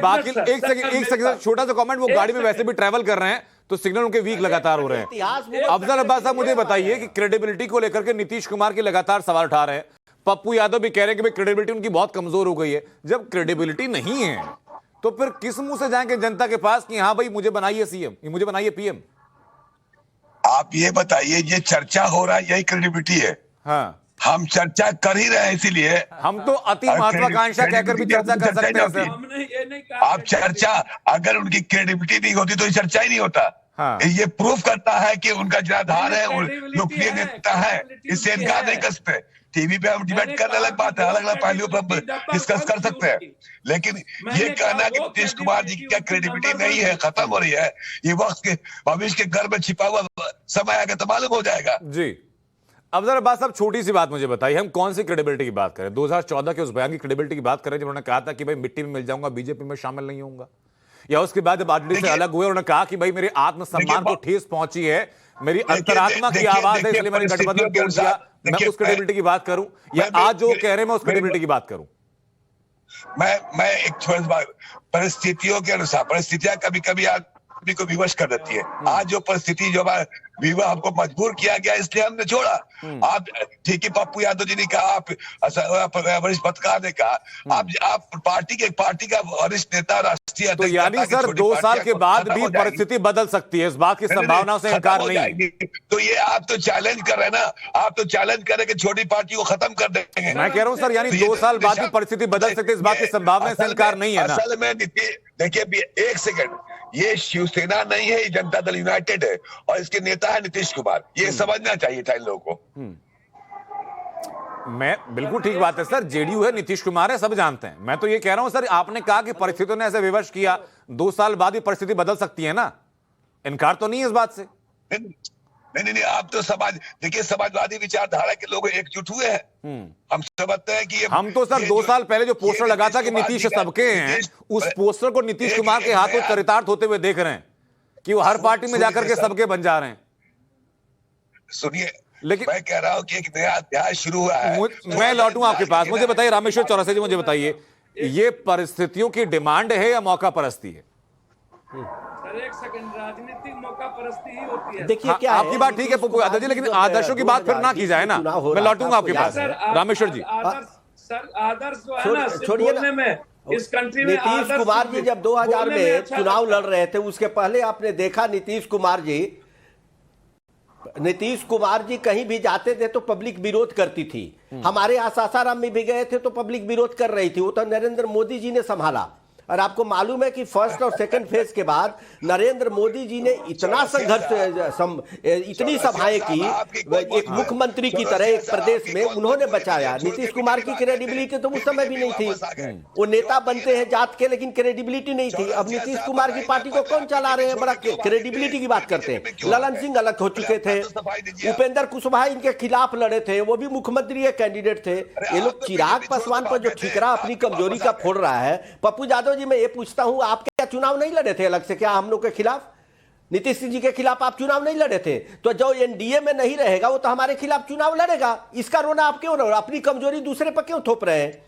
Speaker 3: बाकी एक सेकंड छोटा सा कमेंट, वो गाड़ी में वैसे भी ट्रैवल कर रहे हैं तो सिग्नल उनके वीक लगातार हो रहे हैं। अफजल अब्बास साहब मुझे बताइए कि क्रेडिबिलिटी को लेकर के नीतीश कुमार की लगातार सवाल उठा रहे हैं, पप्पू यादव भी कह रहे हैं कि क्रेडिबिलिटी उनकी बहुत कमजोर हो गई है। जब क्रेडिबिलिटी नहीं है तो फिर किस मुंह से जाएंगे जनता के पास कि हाँ भाई मुझे बनाइए सीएम, मुझे बनाइए पीएम?
Speaker 10: आप ये बताइए, ये चर्चा हो रहा है, यही क्रेडिबिलिटी है?
Speaker 3: हाँ,
Speaker 10: हम चर्चा कर ही रहे हैं, इसीलिए
Speaker 3: हम तो अति महत्वाकांक्षा कहकर भी चर्चा कर सकते हैं सर।
Speaker 10: आप चर्चा, अगर उनकी क्रेडिबिलिटी नहीं होती तो ये चर्चा ही नहीं होता। ये प्रूफ करता है कि उनका जनाधार है, लोकप्रिय नेता है, इससे इनकार नहीं कर सकते। टीवी पे हम डिबेट करने अलग बात है, अलग अलग पहलुओं पर हम डिस्कस कर सकते हैं, लेकिन ये कहना कि नीतीश कुमार जी की क्या क्रेडिबिलिटी नहीं है, खत्म हो रही है, ये वक्त के भविष्य के घर में छिपा हुआ समय आगे तो मालूम हो जाएगा।
Speaker 3: जी अफजल अब्बास साहब, छोटी सी बात मुझे बताइए, हम कौन सी क्रेडिबिलिटी की बात करें? 2014 के उस बयान की क्रेडिबिलिटी की बात करें जब उन्होंने कहा था कि भाई मिट्टी में मिल जाऊंगा, बीजेपी में शामिल नहीं होऊंगा, या उसके बाद जब आरजेडी से अलग हुए उन्होंने कहा कि भाई मेरे आत्मसम्मान को ठेस पहुंची है, मेरी अंतरात्मा की आवाज है, इसलिए मैंने गठबंधन तोड़ दिया। मैं उस क्रेडिबिलिटी की बात करूं या आज जो कह रहे हैं मैं उस क्रेडिबिलिटी की बात करूं?
Speaker 10: मैं एक छोटी बात, परिस्थितियों के अनुसार, परिस्थितियां कभी कभी आदमी को विवश कर देती है। आज जो परिस्थिति जो विवाह हमको मजबूर किया गया इसलिए हमने छोड़ा। आप ठीक है, पप्पू यादव जी ने कहा, आप वरिष्ठ पत्रकार ने कहा, आप पार्टी का वरिष्ठ नेता, राष्ट्रीय
Speaker 3: तो यानी सर 2 साल के बाद भी परिस्थिति बदल सकती है, इस बात की संभावना से इनकार नहीं।
Speaker 10: तो ये आप तो चैलेंज कर रहे हैं ना, आप तो चैलेंज कर रहे हैं कि छोटी पार्टी को खत्म कर देंगे।
Speaker 3: मैं कह रहा हूं सर, यानी 2 साल बाद भी परिस्थिति बदल सकती है, इस बात की संभावना से इनकार नहीं है ना?
Speaker 10: असल में देखिए, एक सेकंड, ये शिवसेना नहीं है, ये जनता दल यूनाइटेड है और इसके नेता है नीतीश कुमार। ये समझना चाहिए था इन लोगों को।
Speaker 3: मैं बिल्कुल ठीक बात है सर, जेडीयू है, नीतीश कुमार है, सब जानते हैं। मैं तो ये कह रहा हूं सर, आपने कहा कि परिस्थितियों ने ऐसे विवश किया, 2 साल बाद भी परिस्थिति बदल सकती है ना, इनकार तो नहीं है इस बात से?
Speaker 10: नहीं, आप तो देखिए समाजवादी विचारधारा के लोग एकजुट हुए हैं। हम समझते हैं कि
Speaker 3: हम तो सर 2 साल पहले जो पोस्टर लगा था कि नीतीश सबके हैं, उस पोस्टर को नीतीश कुमार के हाथों चरितार्थ होते हुए देख रहे हैं कि वो हर पार्टी में जाकर के सबके बन जा रहे हैं।
Speaker 10: सुनिए,
Speaker 3: लेकिन
Speaker 10: मैं कह रहा हूं कि एक नया अध्याय शुरू हुआ है।
Speaker 3: मैं लौटूं आपके पास, मुझे बताइए रामेश्वर चौरसिया जी, मुझे बताइए, ये परिस्थितियों की डिमांड है या मौका परस्ती है?
Speaker 8: सर एक सेकंड, राजनीतिक मौका परस्ती ही होती है।
Speaker 9: देखिए क्या
Speaker 3: आपकी बात ठीक है पप्पू यादव जी, लेकिन आदर्शों की बात फिर ना की जाए ना। मैं लौटूंगा आपके पास रामेश्वर जी।
Speaker 8: सर आदर्श जो है ना,
Speaker 9: छोड़िए
Speaker 8: बोलने में इस कंट्री में
Speaker 9: नीतीश कुमार जी जब 2000 में चुनाव लड़ रहे थे, उसके पहले आपने देखा नीतीश कुमार जी कहीं भी जाते थे तो पब्लिक विरोध करती थी। हमारे यहाँ सासाराम में भी गए थे तो पब्लिक विरोध कर रही थी, वो तो नरेंद्र मोदी जी ने संभाला। और आपको मालूम है कि फर्स्ट और सेकंड फेज के बाद नरेंद्र मोदी जी ने इतना संघर्ष, इतनी सभाएं की, एक मुख्यमंत्री की तरह एक प्रदेश में उन्होंने बचाया। नीतीश कुमार की क्रेडिबिलिटी तो उस समय भी नहीं थी, वो नेता बनते हैं जात के, लेकिन क्रेडिबिलिटी नहीं थी। अब नीतीश कुमार की पार्टी को कौन चला रहे हैं, बड़ा क्रेडिबिलिटी की बात करते हैं। ललन सिंह अलग हो चुके थे, उपेंद्र कुशवाहा इनके खिलाफ लड़े थे, वो भी मुख्यमंत्री के कैंडिडेट थे। ये लोग चिराग पासवान पर जो ठिकरा अपनी कमजोरी का फोड़ रहा है। पप्पू यादव जी, मैं ये पूछता हूं, आप क्या चुनाव नहीं लड़े थे अलग से? क्या हम लोग के खिलाफ, नीतीश जी के खिलाफ आप चुनाव नहीं लड़े थे? तो जो एनडीए में नहीं रहेगा वो तो हमारे खिलाफ चुनाव लड़ेगा। इसका रोना आप क्यों रो, अपनी कमजोरी दूसरे पर क्यों थोप रहे हैं?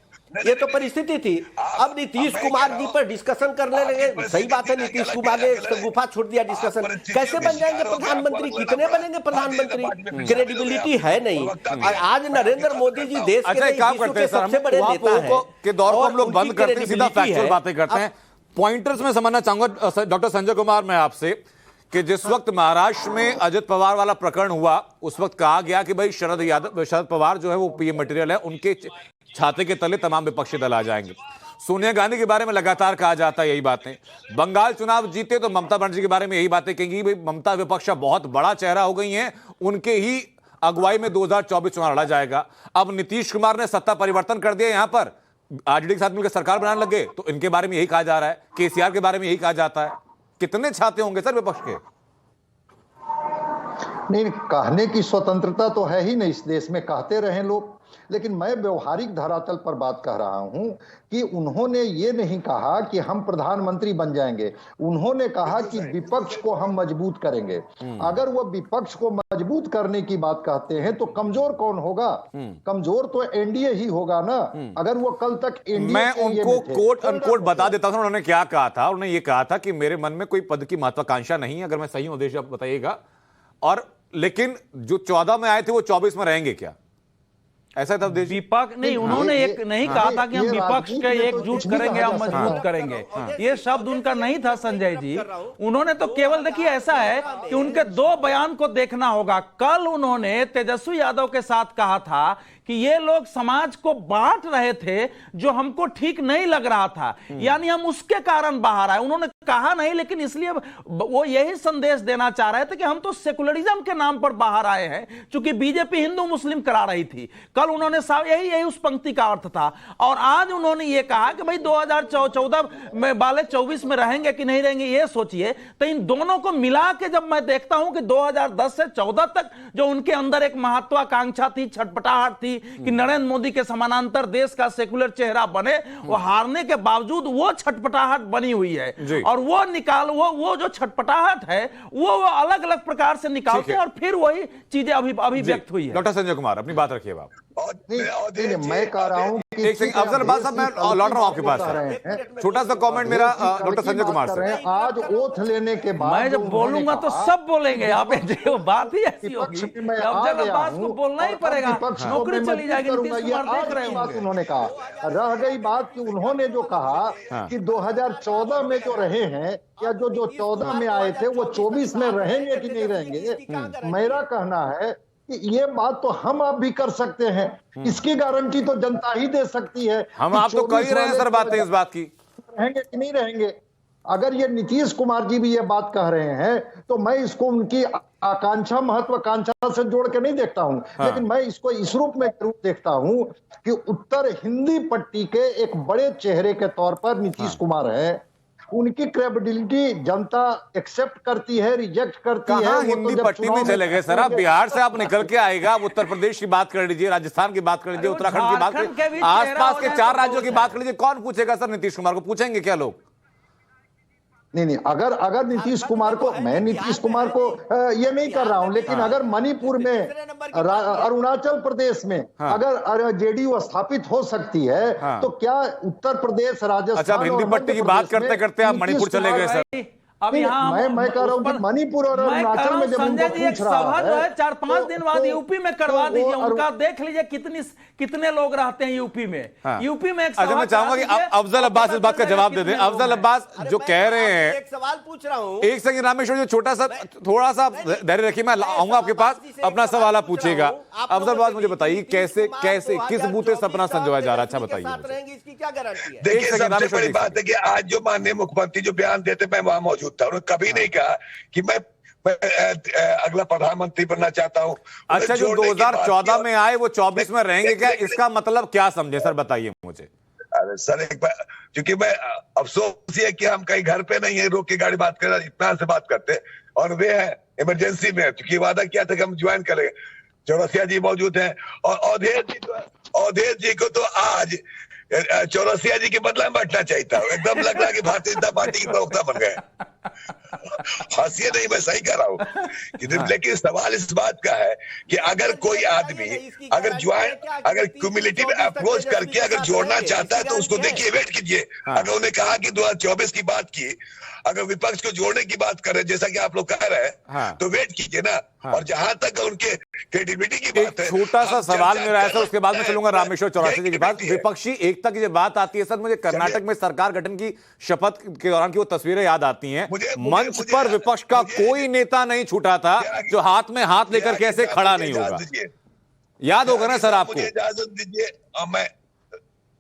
Speaker 9: ये तो परिस्थिति थी। अब नीतीश कुमार जी पर डिस्कशन करने लगे। सही बात है, नीतीश कुमार ने गुफा छोड़ दिया डिस्कशन। कैसे बन जाएंगे प्रधानमंत्री, कितने बनेंगे प्रधानमंत्री? क्रेडिबिलिटी है नहीं। और आज नरेंद्र मोदी जी देश के सबसे बड़े नेता हैं
Speaker 3: के दौर को हम लोग बंद करते हैं, सीधा फैक्चुअल बातें करते हैं। पॉइंटर्स में समझना चाहूंगा डॉक्टर संजय कुमार मैं आपसे कि जिस वक्त महाराष्ट्र में अजित पवार वाला प्रकरण हुआ, उस वक्त कहा गया कि भाई शरद पवार जो है वो पीएम मटेरियल है, उनके छाते के तले तमाम विपक्षी दल आ जाएंगे। सोनिया गांधी के बारे में लगातार कहा जाता है यही बातें। बंगाल चुनाव जीते तो ममता बनर्जी के बारे में यही बातें कहेंगी, भाई ममता विपक्ष का बहुत बड़ा चेहरा हो गई हैं, उनके ही अगुवाई में 2024 चुनाव लड़ा जाएगा। अब नीतीश कुमार ने सत्ता परिवर्तन कर दिया, यहां पर आरजेडी के साथ मिलकर सरकार बनाने लगे, तो इनके बारे में यही कहा जा रहा है, केसीआर के बारे में यही कहा जाता है। कितने छाते होंगे सर विपक्ष के?
Speaker 11: नहीं, कहने की स्वतंत्रता तो है ही नहीं इस देश में, कहते रहे लोग। लेकिन मैं व्यवहारिक धरातल पर बात कह रहा हूं कि उन्होंने ये नहीं कहा कि हम प्रधानमंत्री बन जाएंगे, उन्होंने कहा कि विपक्ष को हम मजबूत करेंगे। अगर वो विपक्ष को मजबूत करने की बात कहते हैं तो कमजोर कौन होगा? कमजोर तो एनडीए ही होगा ना। अगर वो कल तक एनडीए,
Speaker 3: मैं उनको कोट अनकोट बता देता हूं उन्होंने क्या कहा था। उन्होंने ये कहा था कि मेरे मन में कोई पद की महत्वाकांक्षा नहीं है, अगर मैं सही हूं उद्देश्य आप बताइएगा, और लेकिन जो 14 में आए थे वो 24 में रहेंगे क्या? ऐसा था
Speaker 4: विपक्ष नहीं, उन्होंने एक नहीं कहा था कि हम विपक्ष के एकजुट करेंगे, हम मजबूत करेंगे, ये शब्द उनका नहीं था संजय जी। उन्होंने तो केवल, देखिए ऐसा है कि उनके दो बयान को देखना होगा। कल उन्होंने तेजस्वी यादव के साथ कहा था कि ये लोग समाज को बांट रहे थे, जो हमको ठीक नहीं लग रहा था, यानी हम उसके कारण बाहर आए। उन्होंने कहा नहीं, लेकिन इसलिए वो यही संदेश देना चाह रहे थे कि हम तो सेकुलरिज्म के नाम पर बाहर आए हैं, क्योंकि बीजेपी हिंदू मुस्लिम करा रही थी। कल उन्होंने यही उस पंक्ति का अर्थ था। और आज उन्होंने ये कहा कि भाई 2014 में वाले 24 में रहेंगे कि नहीं रहेंगे, ये सोचिए। तो इन दोनों को मिला के जब मैं देखता हूं कि 2010 से 14 तक जो उनके अंदर एक महत्वाकांक्षा थी, छटपटाहट थी कि नरेंद्र मोदी के समानांतर देश का सेकुलर चेहरा बने, वो हारने के बावजूद वो छटपटाहट बनी हुई है। और वो जो छटपटाहट है वो अलग अलग प्रकार से निकालते हैं और फिर वही चीजें अभिव्यक्त हुई है।
Speaker 3: डॉक्टर संजय कुमार अपनी बात रखिए आप।
Speaker 11: नहीं, मैं कह रहा हूं कि
Speaker 3: अफजल अब्बास साहब, मैं लौट रहा हूं आपके पास। छोटा सा कमेंट मेरा डॉक्टर संजय कुमार से।
Speaker 11: आज ओथ लेने के बाद
Speaker 4: मैं जब बोलूंगा तो सब बोलेंगे, आप जो बात ही ऐसी होगी, अफजल अब्बास को बोलना ही पड़ेगा, नौकरी चली जाएगी। नीतीश कुमार देख रहे होंगे।
Speaker 11: उन्होंने कहा, रह गई बात कि उन्होंने जो कहा कि 2014 में जो रहे हैं या जो 14 में आए थे वो 24 में रहेंगे कि नहीं रहेंगे। मेरा कहना है ये बात तो हम आप भी कर सकते हैं, इसकी गारंटी तो जनता ही दे सकती है।
Speaker 3: हम आप तो कर ही रहे हैं सर बातें इस बात की,
Speaker 11: रहेंगे कि नहीं रहेंगे। अगर ये नीतीश कुमार जी भी ये बात कह रहे हैं तो मैं इसको उनकी आकांक्षा महत्वाकांक्षा से जोड़ के नहीं देखता हूं। लेकिन मैं इसको इस रूप में जरूर देखता हूं कि उत्तर हिंदी पट्टी के एक बड़े चेहरे के तौर पर नीतीश कुमार है। उनकी क्रेडिबिलिटी जनता एक्सेप्ट करती है, रिजेक्ट करती है।
Speaker 3: हिंदी पट्टी में चले गए सर, आप बिहार से आप निकल के आएगा, आप उत्तर प्रदेश की बात कर लीजिए, राजस्थान की बात कर लीजिए, उत्तराखंड की बात कर लीजिए, आसपास के 4 राज्यों की बात कर लीजिए, कौन पूछेगा सर? नीतीश कुमार को पूछेंगे क्या लोग?
Speaker 11: नहीं, अगर नीतीश कुमार को, मैं नीतीश कुमार को ये नहीं कर रहा हूं, लेकिन अगर मणिपुर में, अरुणाचल प्रदेश में अगर जेडीयू स्थापित हो सकती है तो क्या उत्तर प्रदेश, राजस्थान?
Speaker 3: अच्छा, हिंदी पट्टी की बात करते करते आप मणिपुर चले गए सर।
Speaker 4: अब यहाँ
Speaker 11: मैं कह रहा हूँ कि मणिपुर और अरुणाचल में जब
Speaker 4: संजय
Speaker 11: उनको
Speaker 4: जी एक
Speaker 11: पूछ रहा
Speaker 4: सभा जो है 4-5 दिन बाद यूपी में करवा दीजिए, उनका देख लीजिए कितने लोग रहते हैं यूपी में। यूपी में एक
Speaker 3: अच्छा, मैं चाहूंगा कि अफजल अब्बास इस बात का जवाब दे दें। अफजल अब्बास जो कह रहे हैं,
Speaker 9: एक सवाल पूछ रहा हूँ।
Speaker 3: एक सेकंड रामेश्वर जी, छोटा सा थोड़ा सा धैर्य रखिए, मैं आऊंगा आपके पास, अपना सवाल आप पूछेगा। अफजल अब्बास मुझे बताइए कैसे किस बूते से अपना संजोया जा रहा है, अच्छा बताइए।
Speaker 9: इसकी क्या गारंटी है?
Speaker 10: देखिए, सबसे बड़ी बात है कि आज जो माननीय मुख्यमंत्री जो बयान देते, मैं वहां मौजूद था, उन्होंने कभी नहीं कहा कि मैं अगला प्रधानमंत्री बनना चाहता हूं।
Speaker 3: अच्छा, जो 2014 में आए वो 24 में रहेंगे क्या? इसका मतलब क्या समझे सर, बताइए मुझे।
Speaker 10: अरे सर, एक बार, क्योंकि मैं अफसोस ये कि हम कहीं घर पे नहीं है, रोक के गाड़ी बात कर रहे, इतना से बात करते, और वे है इमरजेंसी में, क्योंकि वादा किया था कि हम ज्वाइन करेंगे। चौरसिया जी मौजूद हैं, और अवधेश जी को तो आज चौरसिया जी के बदला में बैठना चाहिए था। एकदम लग रहा कि भारतीय जनता पार्टी के प्रवक्ता बन गए। हंसिए नहीं, मैं सही कह रहा हूँ। लेकिन सवाल इस बात का है कि अगर कोई आदमी अगर क्यूमुलेटिव अप्रोच करके अगर जोड़ना चाहता है तो उसको देखिए, वेट कीजिए। अगर उन्हें कहा कि 2024 की बात की, अगर विपक्ष को जोड़ने की बात करें जैसा कि आप लोग कह रहे हैं, तो वेट कीजिए ना। और जहां तक उनके क्रेडिबिलिटी की बात है,
Speaker 3: छोटा सा सवाल मेरा है सर, उसके बाद में चलूंगा रामेश्वर चौरासी जी के पास। विपक्षी एकता की जब बात आती है सर, मुझे कर्नाटक में सरकार गठन की शपथ के दौरान की वो तस्वीरें याद आती हैं। मंच पर विपक्ष का कोई नेता नहीं छूटा था जो हाथ में हाथ लेकर कैसे खड़ा नहीं होगा। याद होगा ना सर आपको?
Speaker 10: इजाजत दीजिए।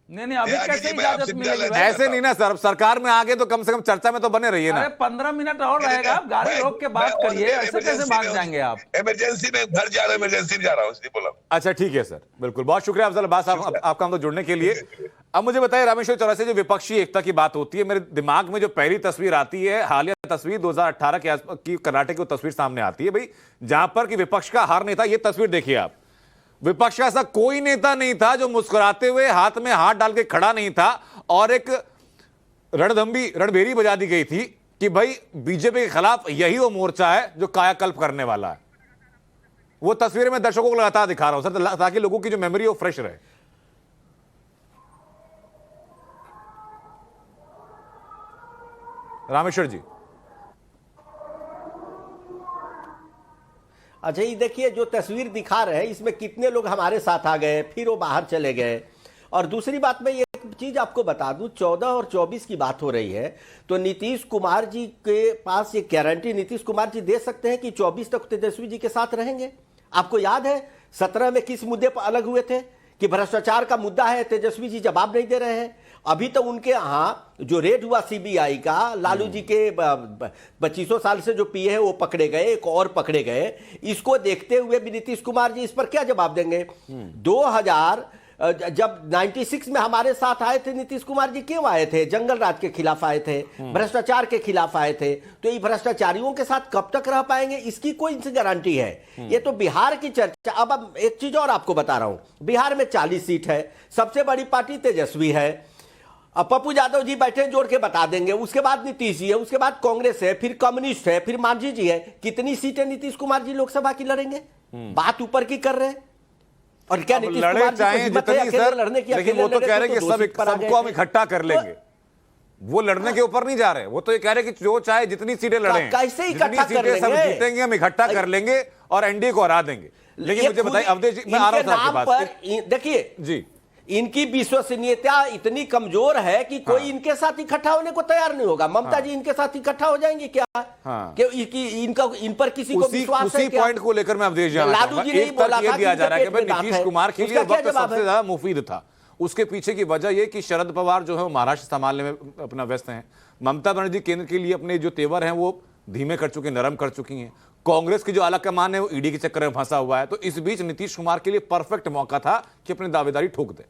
Speaker 10: मैं
Speaker 4: नहीं, अभी कैसे इजाजत मिलेगी?
Speaker 3: ऐसे नहीं ना सर, सरकार में आगे तो कम से कम चर्चा में तो बने रहिए ना।
Speaker 4: 15 मिनट और रहेगा, आप गाड़ी रोक के बात करिए, ऐसे कैसे भाग जाएंगे आप?
Speaker 10: इमरजेंसी में घर जा रहा हूं, इमरजेंसी में जा रहा हूं, इसलिए बोला।
Speaker 3: अच्छा ठीक है सर, बिल्कुल, बहुत शुक्रिया अफजल अब्बास आपका हम तो जुड़ने के लिए। अब मुझे बताइए रामेश्वर चौरासी, जो विपक्षी एकता की बात होती है, मेरे दिमाग में जो पहली तस्वीर आती है, हालिया तस्वीर 2018 के आसपास की कर्नाटक की तस्वीर सामने आती है भाई, जहां पर कि विपक्ष का हर नेता, ये तस्वीर देखिए आप, विपक्ष का ऐसा कोई नेता नहीं था जो मुस्कुराते हुए हाथ में हाथ डाल के खड़ा नहीं था, और एक रणभेरी बजा दी गई थी कि भाई बीजेपी के खिलाफ यही वो मोर्चा है जो कायाकल्प करने वाला है। वो तस्वीरें मैं दर्शकों को लगातार दिखा रहा हूं सर, ताकि लोगों की जो मेमोरी वो फ्रेश रहे। रामेश्वर जी,
Speaker 9: अच्छा, ये देखिए जो तस्वीर दिखा रहे हैं, इसमें कितने लोग हमारे साथ आ गए, फिर वो बाहर चले गए। और दूसरी बात, मैं ये चीज आपको बता दूं, 14 और 24 की बात हो रही है, तो नीतीश कुमार जी के पास ये गारंटी नीतीश कुमार जी दे सकते हैं कि 24 तक तेजस्वी जी के साथ रहेंगे। आपको याद है 17 में किस मुद्दे पर अलग हुए थे कि भ्रष्टाचार का मुद्दा है, तेजस्वी जी जवाब नहीं दे रहे हैं। अभी तो उनके यहाँ जो रेड हुआ सीबीआई का, लालू जी के 25 साल से जो पीए हैं वो पकड़े गए, एक और पकड़े गए। इसको देखते हुए भी नीतीश कुमार जी इस पर क्या जवाब देंगे? 2000 जब 96 में हमारे साथ आए थे नीतीश कुमार जी, क्यों आए थे? जंगल राज के खिलाफ आए थे, भ्रष्टाचार के खिलाफ आए थे। तो ये भ्रष्टाचारियों के साथ कब तक रह पाएंगे, इसकी कोई गारंटी है? ये तो बिहार की चर्चा। अब एक चीज और आपको बता रहा हूं, बिहार में 40 सीट है, सबसे बड़ी पार्टी तेजस्वी है। अब पप्पू यादव जी बैठे जोड़ के बता देंगे, उसके बाद नीतीश जी है, उसके बाद कांग्रेस है, फिर कम्युनिस्ट है, फिर मांझी जी है। कितनी सीटें नीतीश कुमार जी लोकसभा की लड़ेंगे? बात ऊपर की कर रहे हैं। और क्या नीतीश कुमार जी को हिम्मत है अकेले लड़ने की?
Speaker 3: लेकिन वो तो कह रहे हैं कि सबको हम इकट्ठा कर लेंगे। वो लड़ने के ऊपर नहीं जा रहे, वो तो ये कह रहे हैं कि जो चाहे जितनी सीटें लड़े,
Speaker 9: कैसे इकट्ठा कर लेंगे?
Speaker 3: सब जीतेंगे, हम इकट्ठा कर लेंगे और एनडीए को हरा देंगे। लेकिन मुझे बताइए अवधेश जी, मैं आ रहा हूं आपके पास।
Speaker 9: देखिए
Speaker 3: जी,
Speaker 9: इनकी विश्वसनीयता इतनी कमजोर है कि कोई इनके साथ इकट्ठा होने को तैयार नहीं होगा। ममता जी इनके साथ इकट्ठा हो जाएंगी क्या? कि इनका इन पर किसी को विश्वास है क्या?
Speaker 3: पॉइंट को लेकर मैं अवधेश जी,
Speaker 9: लालू जी नहीं बोला था
Speaker 3: दिया जा रहा है कि नीतीश कुमार के लिए वक्त सबसे ज्यादा मुफीद था। उसके पीछे की वजह यह कि शरद पवार जो है वो महाराष्ट्र संभालने में अपना व्यस्त हैं। ममता बनर्जी केंद्र के लिए अपने जो तेवर हैं वो धीमे कर चुकी, नरम कर चुकी हैं। कांग्रेस की जो आला कमान है वो ईडी के चक्कर में फंसा हुआ है। तो इस बीच नीतीश कुमार के लिए परफेक्ट मौका था कि अपनी दावेदारी ठोक दे।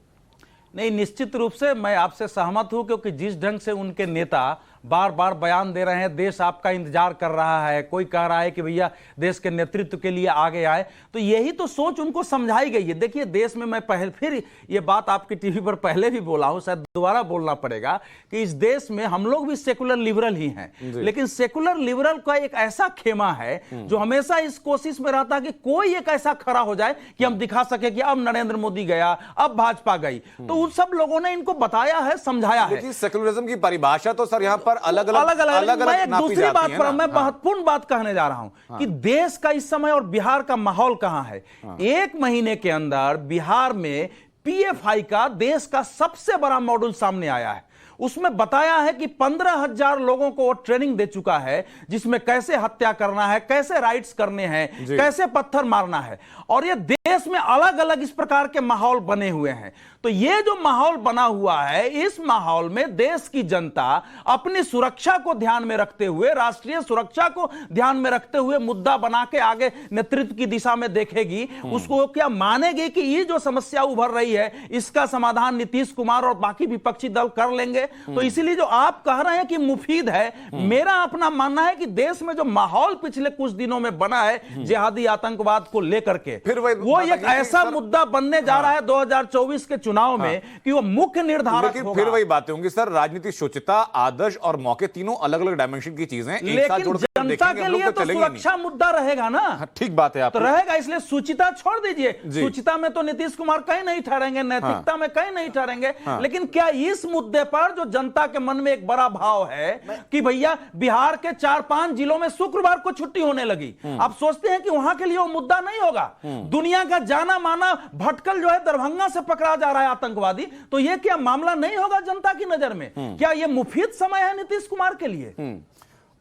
Speaker 4: नहीं, निश्चित रूप से मैं आपसे सहमत हूं, क्योंकि जिस ढंग से उनके नेता बार बार बयान दे रहे हैं, देश आपका इंतजार कर रहा है, कोई कह रहा है कि भैया देश के नेतृत्व के लिए आगे आए, तो यही तो सोच उनको समझाई गई है। देखिए देश में, मैं पहले फिर ये बात आपकी टीवी पर पहले भी बोला हूं, शायद दोबारा बोलना पड़ेगा कि इस देश में हम लोग भी सेकुलर लिबरल ही हैं, लेकिन सेकुलर लिबरल का एक ऐसा खेमा है जो हमेशा इस कोशिश में रहता है कि कोई एक ऐसा खड़ा हो जाए कि हम दिखा सके कि अब नरेंद्र मोदी गया, अब भाजपा गई। तो उन सब लोगों ने इनको बताया है, समझाया है।
Speaker 3: सेकुलरिज्म की परिभाषा तो सर यहाँ पर अलग अलग
Speaker 4: मैं एक दूसरी बात पर मैं महत्वपूर्ण बात कहने जा रहा हूं कि देश का इस समय और बिहार का माहौल कहां है। 1 महीने के अंदर बिहार में पीएफआई का देश का सबसे बड़ा मॉड्यूल सामने आया है। उसमें बताया है कि 15,000 लोगों को वो ट्रेनिंग दे चुका है, जिसमें कैसे हत्या करना है, कैसे राइट्स करने हैं, कैसे पत्थर मारना है। और ये देश में अलग अलग इस प्रकार के माहौल बने हुए हैं। तो ये जो माहौल बना हुआ है, इस माहौल में देश की जनता अपनी सुरक्षा को ध्यान में रखते हुए, राष्ट्रीय सुरक्षा को ध्यान में रखते हुए मुद्दा बना के आगे नेतृत्व की दिशा में देखेगी। उसको क्या मानेगी कि ये जो समस्या उभर रही है, इसका समाधान नीतीश कुमार और बाकी विपक्षी दल कर लेंगे। तो इसीलिए जो आप कह रहे हैं कि मुफीद है, मेरा अपना मानना है कि देश में जो माहौल पिछले कुछ दिनों में बना है जिहादी आतंकवाद को लेकर के,
Speaker 3: फिर
Speaker 4: वो एक ऐसा मुद्दा बनने जा रहा है 2024 के चुनाव में कि वो मुख्य निर्धारक होगा।
Speaker 3: फिर वही बातें होंगी सर, राजनीतिक सोचता, आदर्श और मौके तीनों अलग अलग डायमेंशन की चीजें हैं।
Speaker 4: लेकिन जनता के लिए तो सुरक्षा मुद्दा रहेगा ना।
Speaker 3: ठीक बात है, आप
Speaker 4: तो रहेगा, इसलिए सूचिता छोड़ दीजिए। सूचिता में तो नीतीश कुमार कहीं नहीं ठहरेंगे, नैतिकता में कहीं नहीं ठहरेंगे। लेकिन क्या इस मुद्दे पर जो जनता के मन में एक बड़ा भाव है कि भैया बिहार के 4-5 जिलों में शुक्रवार को छुट्टी होने लगी, आप सोचते हैं कि वहां के लिए वो मुद्दा नहीं होगा? दुनिया का जाना माना भटकल जो है दरभंगा से पकड़ा जा रहा है आतंकवादी, तो ये क्या मामला नहीं होगा जनता की नजर में? क्या ये मुफीद समय है नीतीश कुमार के लिए?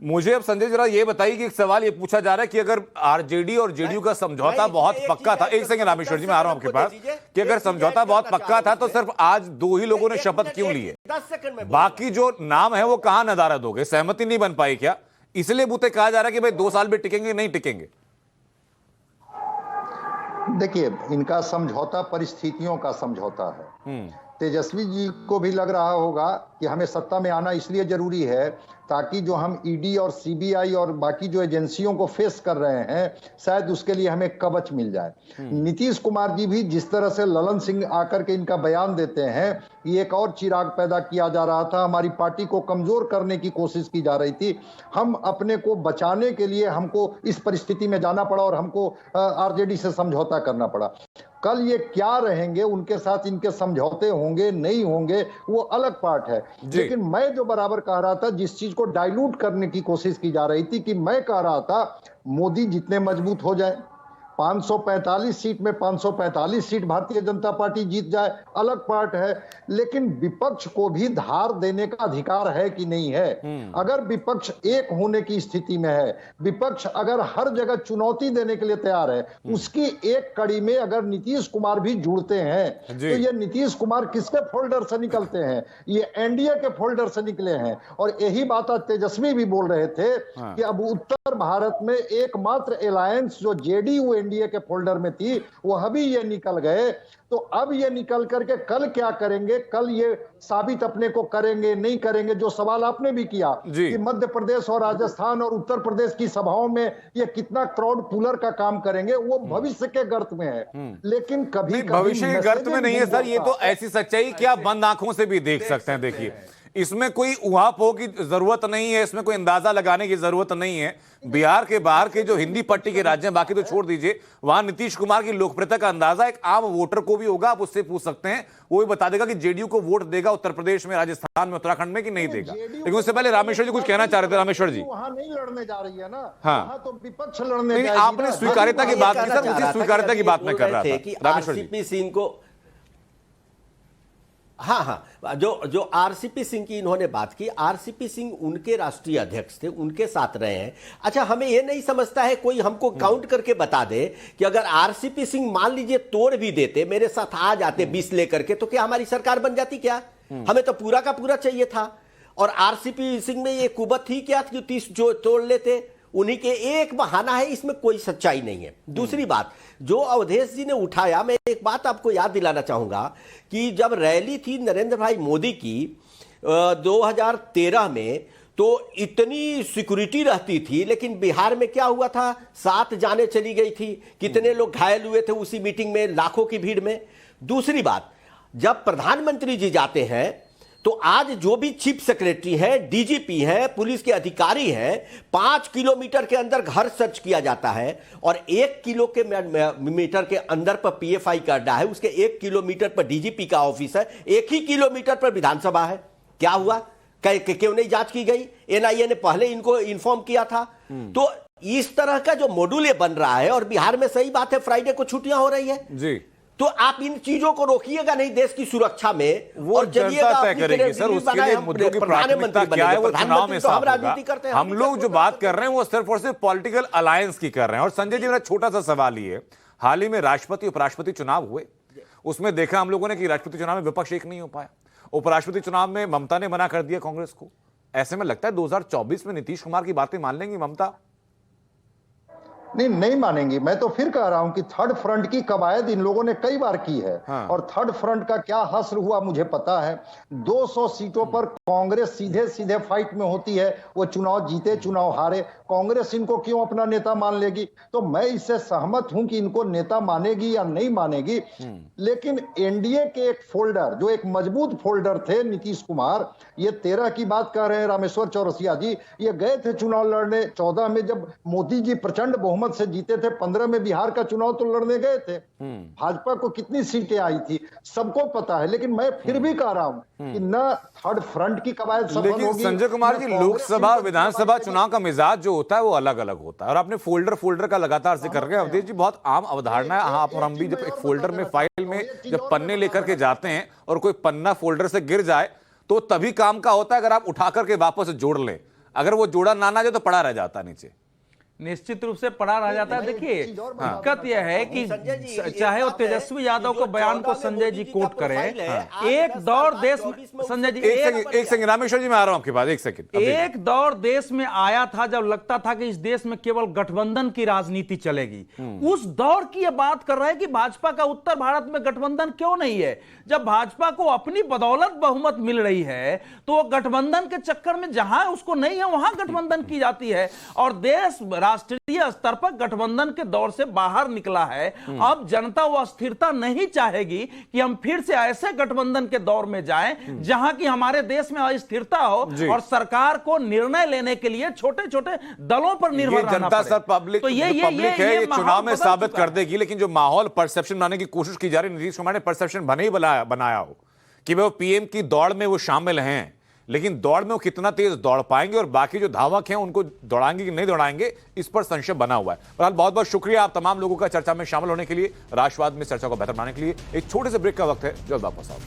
Speaker 3: मुझे अब संजय जरा ये बताइए कि एक सवाल ये पूछा जा रहा है कि अगर आरजेडी और जेडीयू का समझौता बहुत पक्का था, एक सेकंड रामेश्वर जी मैं आ रहा हूं आपके पास, कि अगर समझौता बहुत पक्का था तो सिर्फ आज 2 ही लोगों ने शपथ क्यों लिए? बाकी जो नाम है वो कहां नदारद हो गए? सहमति नहीं बन पाई क्या? इसलिए बूते कहा जा रहा है कि भाई 2 साल भी टिकेंगे, नहीं टिकेंगे?
Speaker 11: देखिए, इनका समझौता परिस्थितियों का समझौता है। तेजस्वी जी को भी लग रहा होगा कि हमें सत्ता में आना इसलिए जरूरी है ताकि जो हम ईडी और सीबीआई और बाकी जो एजेंसियों को फेस कर रहे हैं, शायद उसके लिए हमें कवच मिल जाए। नीतीश कुमार जी भी जिस तरह से ललन सिंह आकर के इनका बयान देते हैं, ये एक और चिराग पैदा किया जा रहा था, हमारी पार्टी को कमजोर करने की कोशिश की जा रही थी। हम अपने को बचाने के लिए हमको इस परिस्थिति में जाना पड़ा और हमको आरजेडी से समझौता करना पड़ा। कल ये क्या रहेंगे, उनके साथ इनके समझौते होंगे नहीं होंगे, वो अलग पार्ट है। लेकिन मैं जो बराबर कह रहा था, जिस चीज को डाइल्यूट करने की कोशिश की जा रही थी, कि मैं कह रहा था मोदी जितने मजबूत हो जाए, 545 सीट में 545 सीट भारतीय जनता पार्टी जीत जाए, अलग पार्ट है। लेकिन विपक्ष को भी धार देने का अधिकार है कि नहीं है? अगर विपक्ष एक होने की स्थिति में है, विपक्ष अगर हर जगह चुनौती देने के लिए तैयार है, उसकी एक कड़ी में अगर नीतीश कुमार भी जुड़ते हैं, तो ये नीतीश कुमार किसके फोल्डर से निकलते हैं? ये एनडीए के फोल्डर से निकले हैं। और यही बात आज तेजस्वी भी बोल रहे थे कि अब उत्तर भारत में एकमात्र अलायंस जो जेडीयू एनडीए के फोल्डर में थी, वो अभी ये निकल गए। तो अब ये निकल करके कल क्या करेंगे? कल ये साबित अपने को करेंगे नहीं करेंगे। जो सवाल आपने भी किया कि मध्य प्रदेश और राजस्थान और उत्तर प्रदेश की सभाओं में ये कितना क्राउड पुलर का काम करेंगे, वो भविष्य के गर्त में है। लेकिन कभी
Speaker 3: भविष्य के गर्त में नहीं है सर, ये तो ऐसी सच्चाई कि आप बंद आंखों से भी देख सकते हैं। देखिए, इसमें कोई उहापोह की जरूरत नहीं है, इसमें कोई अंदाजा लगाने की जरूरत नहीं है। बिहार के बाहर के जो हिंदी पट्टी के राज्य हैं, बाकी तो छोड़ दीजिए, वहां नीतीश कुमार की लोकप्रियता का अंदाजा एक आम वोटर को भी होगा। आप उससे पूछ सकते हैं, वो भी बता देगा कि जेडीयू को वोट देगा उत्तर प्रदेश में, राजस्थान में, उत्तराखंड में कि नहीं देगा। लेकिन उससे पहले रामेश्वर जी कुछ कहना चाह रहे थे। रामेश्वर जी,
Speaker 11: वहां नहीं लड़ने जा रही है ना,
Speaker 3: हाँ,
Speaker 11: तो विपक्ष लड़ने जा रही है।
Speaker 3: आपने स्वीकार्यता की बात की सर, उसी स्वीकार्यता की बात मैं कर रहा था।
Speaker 9: आरसीपी सिंह को, हाँ, जो आरसीपी सिंह की इन्होंने बात की, आरसीपी सिंह उनके राष्ट्रीय अध्यक्ष थे, उनके साथ रहे हैं। अच्छा, हमें ये नहीं समझता है, कोई हमको काउंट करके बता दे कि अगर आरसीपी सिंह मान लीजिए तोड़ भी देते, मेरे साथ आ जाते 20 लेकर के, तो क्या हमारी सरकार बन जाती? क्या हमें तो पूरा का पूरा चाहिए था। और आरसीपी सिंह में ये कुबत थी क्या कि 30 जो तोड़ लेते? उन्हीं के एक बहाना है, इसमें कोई सच्चाई नहीं है। दूसरी बात जो अवधेश जी ने उठाया, मैं एक बात आपको याद दिलाना चाहूंगा कि जब रैली थी नरेंद्र भाई मोदी की 2013 में, तो इतनी सिक्योरिटी रहती थी, लेकिन बिहार में क्या हुआ था? 7 जाने चली गई थी, कितने लोग घायल हुए थे उसी मीटिंग में, लाखों की भीड़ में। दूसरी बात, जब प्रधानमंत्री जी जाते हैं तो आज जो भी चीफ सेक्रेटरी है, डीजीपी है, पुलिस के अधिकारी हैं, 5 किलोमीटर के अंदर घर सर्च किया जाता है और 1 किलोमीटर के अंदर पर पीएफआई का अड्डा है, उसके 1 किलोमीटर पर डीजीपी का ऑफिस है, 1 ही किलोमीटर पर विधानसभा है। क्या हुआ? क्यों नहीं जांच की गई? एनआईए ने पहले इनको इन्फॉर्म किया था। तो इस तरह का जो मॉड्यूल ये बन रहा है, और बिहार में सही बात है फ्राइडे को छुट्टियां हो रही है
Speaker 3: जी,
Speaker 9: तो आप इन चीजों को रोकिएगा नहीं देश की सुरक्षा में,
Speaker 3: वो
Speaker 9: और
Speaker 3: जनता तय करेगी सर। उसके लिए मुद्दों की प्राथमिकता क्या है वो चुनाव में साफ होगा। हम लोग जो बात कर रहे हैं वो सिर्फ और सिर्फ पॉलिटिकल अलायंस की कर रहे हैं। और संजय जी, मेरा छोटा सा सवाल ये, हाल ही में राष्ट्रपति उपराष्ट्रपति चुनाव हुए, उसमें देखा हम लोगों ने कि राष्ट्रपति चुनाव में विपक्ष एक नहीं हो पाया। उपराष्ट्रपति चुनाव में ममता ने मना कर दिया कांग्रेस को। ऐसे में लगता है 2024 में नीतीश कुमार की बातें मान लेंगी ममता?
Speaker 11: नहीं मानेंगी। मैं तो फिर कह रहा हूं कि थर्ड फ्रंट की कवायद इन लोगों ने कई बार की है। और थर्ड फ्रंट का क्या हश्र हुआ मुझे पता है। 200 सीटों पर कांग्रेस सीधे सीधे फाइट में होती है, वो चुनाव जीते चुनाव हारे, कांग्रेस इनको क्यों अपना नेता मान लेगी? तो मैं इससे सहमत हूं कि इनको नेता मानेगी या नहीं मानेगी, लेकिन एनडीए के एक फोल्डर, जो एक मजबूत फोल्डर थे नीतीश कुमार, ये 13 की बात कर रहे हैं रामेश्वर चौरसिया जी, ये गए थे चुनाव लड़ने 14 में जब मोदी जी प्रचंड बहुमत से जीते थे, 15 में बिहार का चुनाव तो लड़ने गए थे। भाजपा को कितनी सीटें आई थी सबको पता है। लेकिन मैं फिर भी कह रहा हूं कि न थर्ड फ्रंट की कवायद सफल होगी।
Speaker 3: लेकिन संजय कुमार जी, लोकसभा विधानसभा चुनाव का मिजाज जो होता है वो अलग अलग होता है। और आपने फोल्डर का लगातार जिक्र कर रहे हैं अवधेश जी, बहुत आम अवधारणा है। आप और हम भी जब एक फोल्डर में, फाइल में जब पन्ने लेकर के जाते हैं और कोई पन्ना फोल्डर से गिर जाए तो तभी काम का होता है अगर आप उठा करके वापस जोड़ लें। अगर वो जोड़ा ना जाए तो पड़ा रह जाता नीचे,
Speaker 4: निश्चित रूप से पड़ा रह जाता है। देखिए, दिक्कत यह है कि चाहे वो तेजस्वी यादव को बयान को संजय जी कोट करें, एक दौर देश में, संजय जी
Speaker 3: एक सेकंड रामेश्वर जी, मैं आ रहा हूं आपके पास, एक सेकंड।
Speaker 4: एक दौर देश में आया था जब लगता था कि इस देश में केवल गठबंधन की राजनीति चलेगी। उस दौर की यह बात कर रहे हैं कि भाजपा का उत्तर भारत में गठबंधन क्यों नहीं है। जब भाजपा को अपनी बदौलत बहुमत मिल रही है तो वो गठबंधन के चक्कर में जहां उसको नहीं है वहां गठबंधन की जाती है। और देश राष्ट्रीय स्तर पर गठबंधन के दौर से बाहर निकला है। अब जनता वो अस्थिरता नहीं चाहेगी कि हम फिर से ऐसे गठबंधन के दौर में जाएं जहां की हमारे देश में अस्थिरता हो और सरकार को निर्णय लेने के लिए छोटे छोटे दलों पर निर्भर रहना
Speaker 3: जनता
Speaker 4: पड़े।
Speaker 3: सर, पब्लिक
Speaker 4: तो ये
Speaker 3: चुनाव में साबित कर देगी। लेकिन जो माहौल परसेप्शन बनाने की कोशिश की जा रही है, नीतीश कुमार ने परसेप्शन भले ही बनाया हो कि वो पीएम की दौड़ में वो शामिल हैं, लेकिन दौड़ में वो कितना तेज दौड़ पाएंगे और बाकी जो धावक हैं उनको दौड़ाएंगे कि नहीं दौड़ाएंगे, इस पर संशय बना हुआ है। फिलहाल बहुत बहुत शुक्रिया आप तमाम लोगों का चर्चा में शामिल होने के लिए, राष्ट्रवाद में चर्चा को बेहतर बनाने के लिए। एक छोटे से ब्रेक का वक्त है, जल्द वापस आओ।